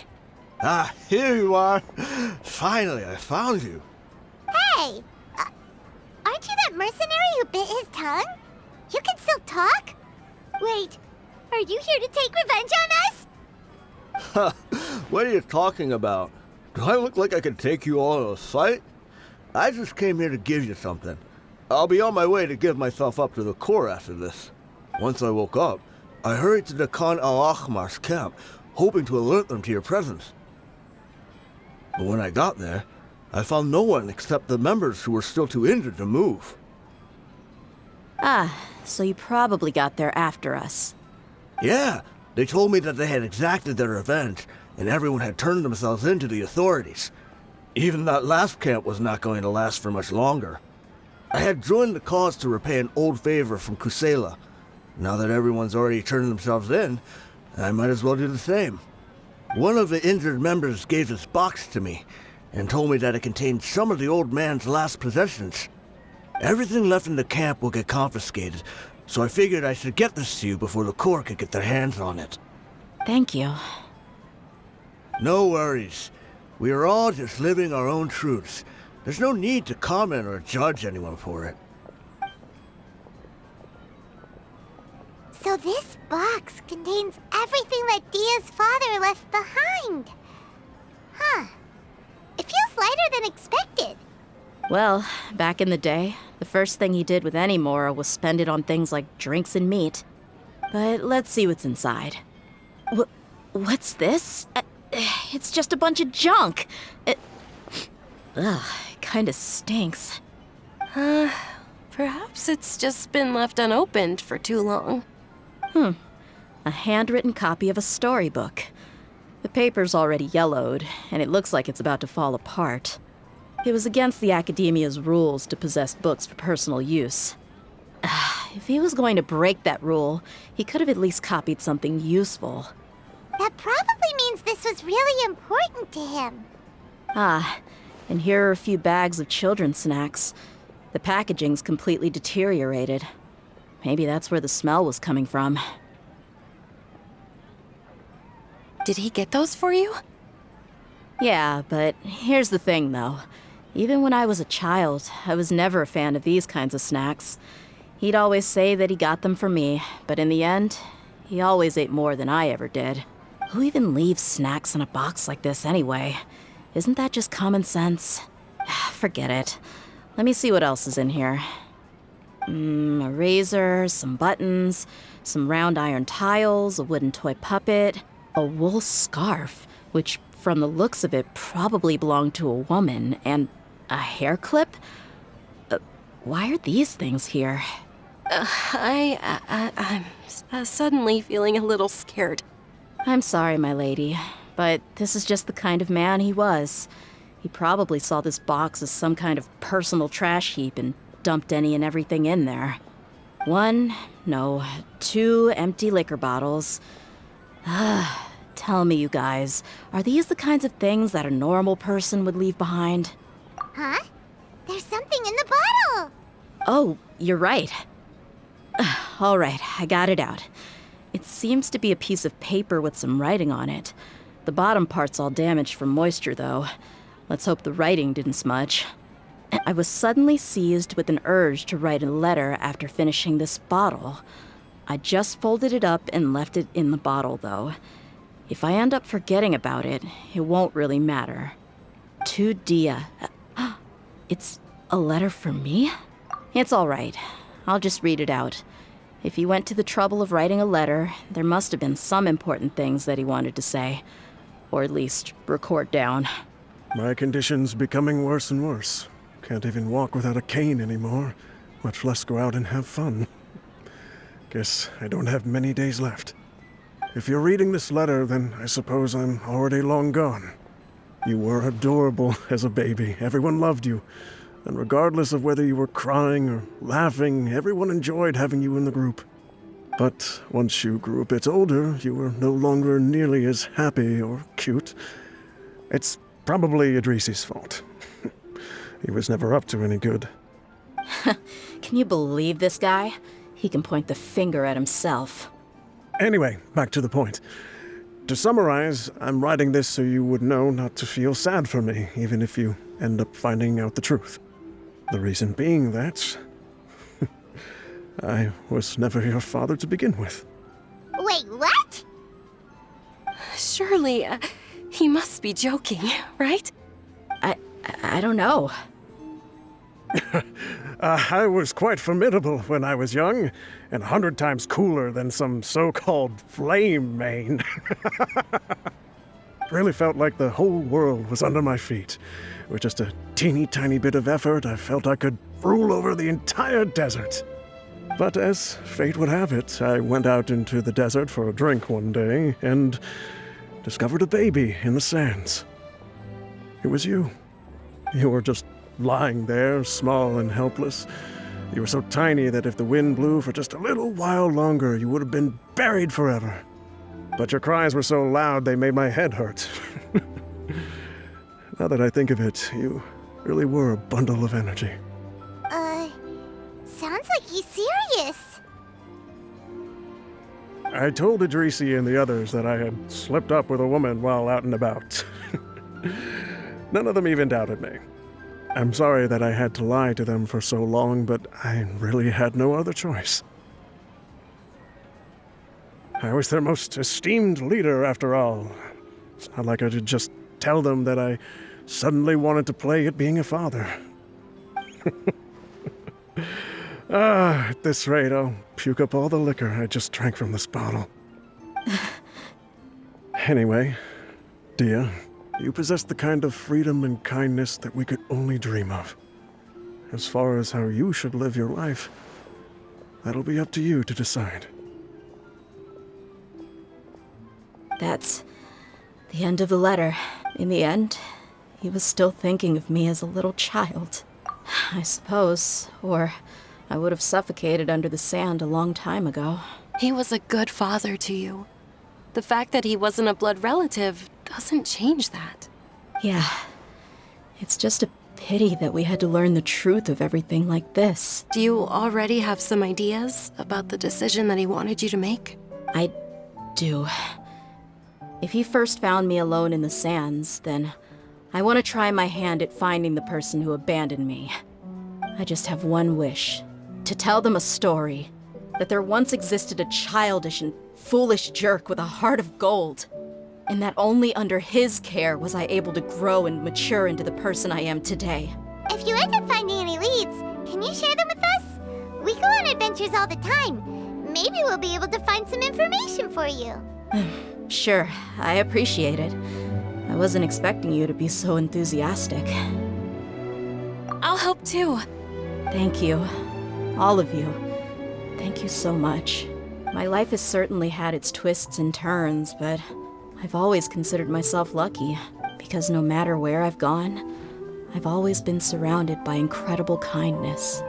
Ah, here you are. Finally, I found you. Hey! Aren't you that mercenary who bit his tongue? You can still talk? Wait, are you here to take revenge on us? What are you talking about? Do I look like I could take you all in a fight? I just came here to give you something. I'll be on my way to give myself up to the Corps after this. Once I woke up, I hurried to the Khan al-Ahmar's camp, hoping to alert them to your presence. But when I got there, I found no one except the members who were still too injured to move. Ah, so you probably got there after us. Yeah, they told me that they had exacted their revenge, and everyone had turned themselves in to the authorities. Even that last camp was not going to last for much longer. I had joined the cause to repay an old favor from Kusela. Now that everyone's already turned themselves in, I might as well do the same. One of the injured members gave this box to me, and told me that it contained some of the old man's last possessions. Everything left in the camp will get confiscated, so I figured I should get this to you before the Corps could get their hands on it. Thank you. No worries. We are all just living our own truths. There's no need to comment or judge anyone for it. So this box contains everything that Dehya's father left behind. Huh. It feels lighter than expected. Well, back in the day, the first thing he did with any Mora was spend it on things like drinks and meat. But let's see what's inside. What's this? It's just a bunch of junk. It kinda stinks. Perhaps it's just been left unopened for too long. A handwritten copy of a storybook. The paper's already yellowed, and it looks like it's about to fall apart. It was against the Academia's rules to possess books for personal use. If If he was going to break that rule, he could have at least copied something useful. That probably means this was really important to him. Ah, and here are a few bags of children's snacks. The packaging's completely deteriorated. Maybe that's where the smell was coming from. Did he get those for you? Yeah, but here's the thing, though. Even when I was a child, I was never a fan of these kinds of snacks. He'd always say that he got them for me, but in the end, he always ate more than I ever did. Who even leaves snacks in a box like this anyway? Isn't that just common sense? Forget it. Let me see what else is in here. A razor, some buttons, some round iron tiles, a wooden toy puppet, a wool scarf, which from the looks of it probably belonged to a woman, and a hair clip? Why are these things here? I'm suddenly feeling a little scared. I'm sorry, my lady, but this is just the kind of man he was. He probably saw this box as some kind of personal trash heap and dumped any and everything in there. 2 empty liquor bottles. Tell me, you guys, are these the kinds of things that a normal person would leave behind? Huh? There's something in the bottle! Oh, you're right. All right, I got it out. It seems to be a piece of paper with some writing on it. The bottom part's all damaged from moisture, though. Let's hope the writing didn't smudge. I was suddenly seized with an urge to write a letter after finishing this bottle. I just folded it up and left it in the bottle, though. If I end up forgetting about it, it won't really matter. To Dehya. It's a letter for me? It's all right. I'll just read it out. If he went to the trouble of writing a letter, there must have been some important things that he wanted to say. Or at least record down. My condition's becoming worse and worse. Can't even walk without a cane anymore, much less go out and have fun. Guess I don't have many days left. If you're reading this letter, then I suppose I'm already long gone. You were adorable as a baby. Everyone loved you. And regardless of whether you were crying or laughing, everyone enjoyed having you in the group. But once you grew a bit older, you were no longer nearly as happy or cute. It's probably Idrisi's fault. He was never up to any good. Can you believe this guy? He can point the finger at himself. Anyway, back to the point. To summarize, I'm writing this so you would know not to feel sad for me, even if you end up finding out the truth. The reason being that I was never your father to begin with. Wait, what? Surely, he must be joking, right? I don't know. I was quite formidable when I was young, and 100 times cooler than some so-called flame main. Really felt like the whole world was under my feet. With just a teeny tiny bit of effort, I felt I could rule over the entire desert. But as fate would have it, I went out into the desert for a drink one day and discovered a baby in the sands. It was you. You were just lying there, small and helpless. You were so tiny that if the wind blew for just a little while longer, you would have been buried forever. But your cries were so loud they made my head hurt. Now that I think of it, you really were a bundle of energy. Sounds like he's serious. I told Idrisi and the others that I had slipped up with a woman while out and about. None of them even doubted me. I'm sorry that I had to lie to them for so long, but I really had no other choice. I was their most esteemed leader, after all. It's not like I could just tell them that I suddenly wanted to play at being a father. At this rate, I'll puke up all the liquor I just drank from this bottle. Anyway, Dehya, you possess the kind of freedom and kindness that we could only dream of. As far as how you should live your life, that'll be up to you to decide. That's the end of the letter. In the end, he was still thinking of me as a little child. I suppose, or I would have suffocated under the sand a long time ago. He was a good father to you. The fact that he wasn't a blood relative doesn't change that. Yeah. It's just a pity that we had to learn the truth of everything like this. Do you already have some ideas about the decision that he wanted you to make? I do. If he first found me alone in the sands, then I want to try my hand at finding the person who abandoned me. I just have one wish. To tell them a story. That there once existed a childish and foolish jerk with a heart of gold. And that only under his care was I able to grow and mature into the person I am today. If you end up finding any leads, can you share them with us? We go on adventures all the time. Maybe we'll be able to find some information for you. Sure, I appreciate it. I wasn't expecting you to be so enthusiastic. I'll help too. Thank you. All of you. Thank you so much. My life has certainly had its twists and turns, but I've always considered myself lucky, because no matter where I've gone, I've always been surrounded by incredible kindness.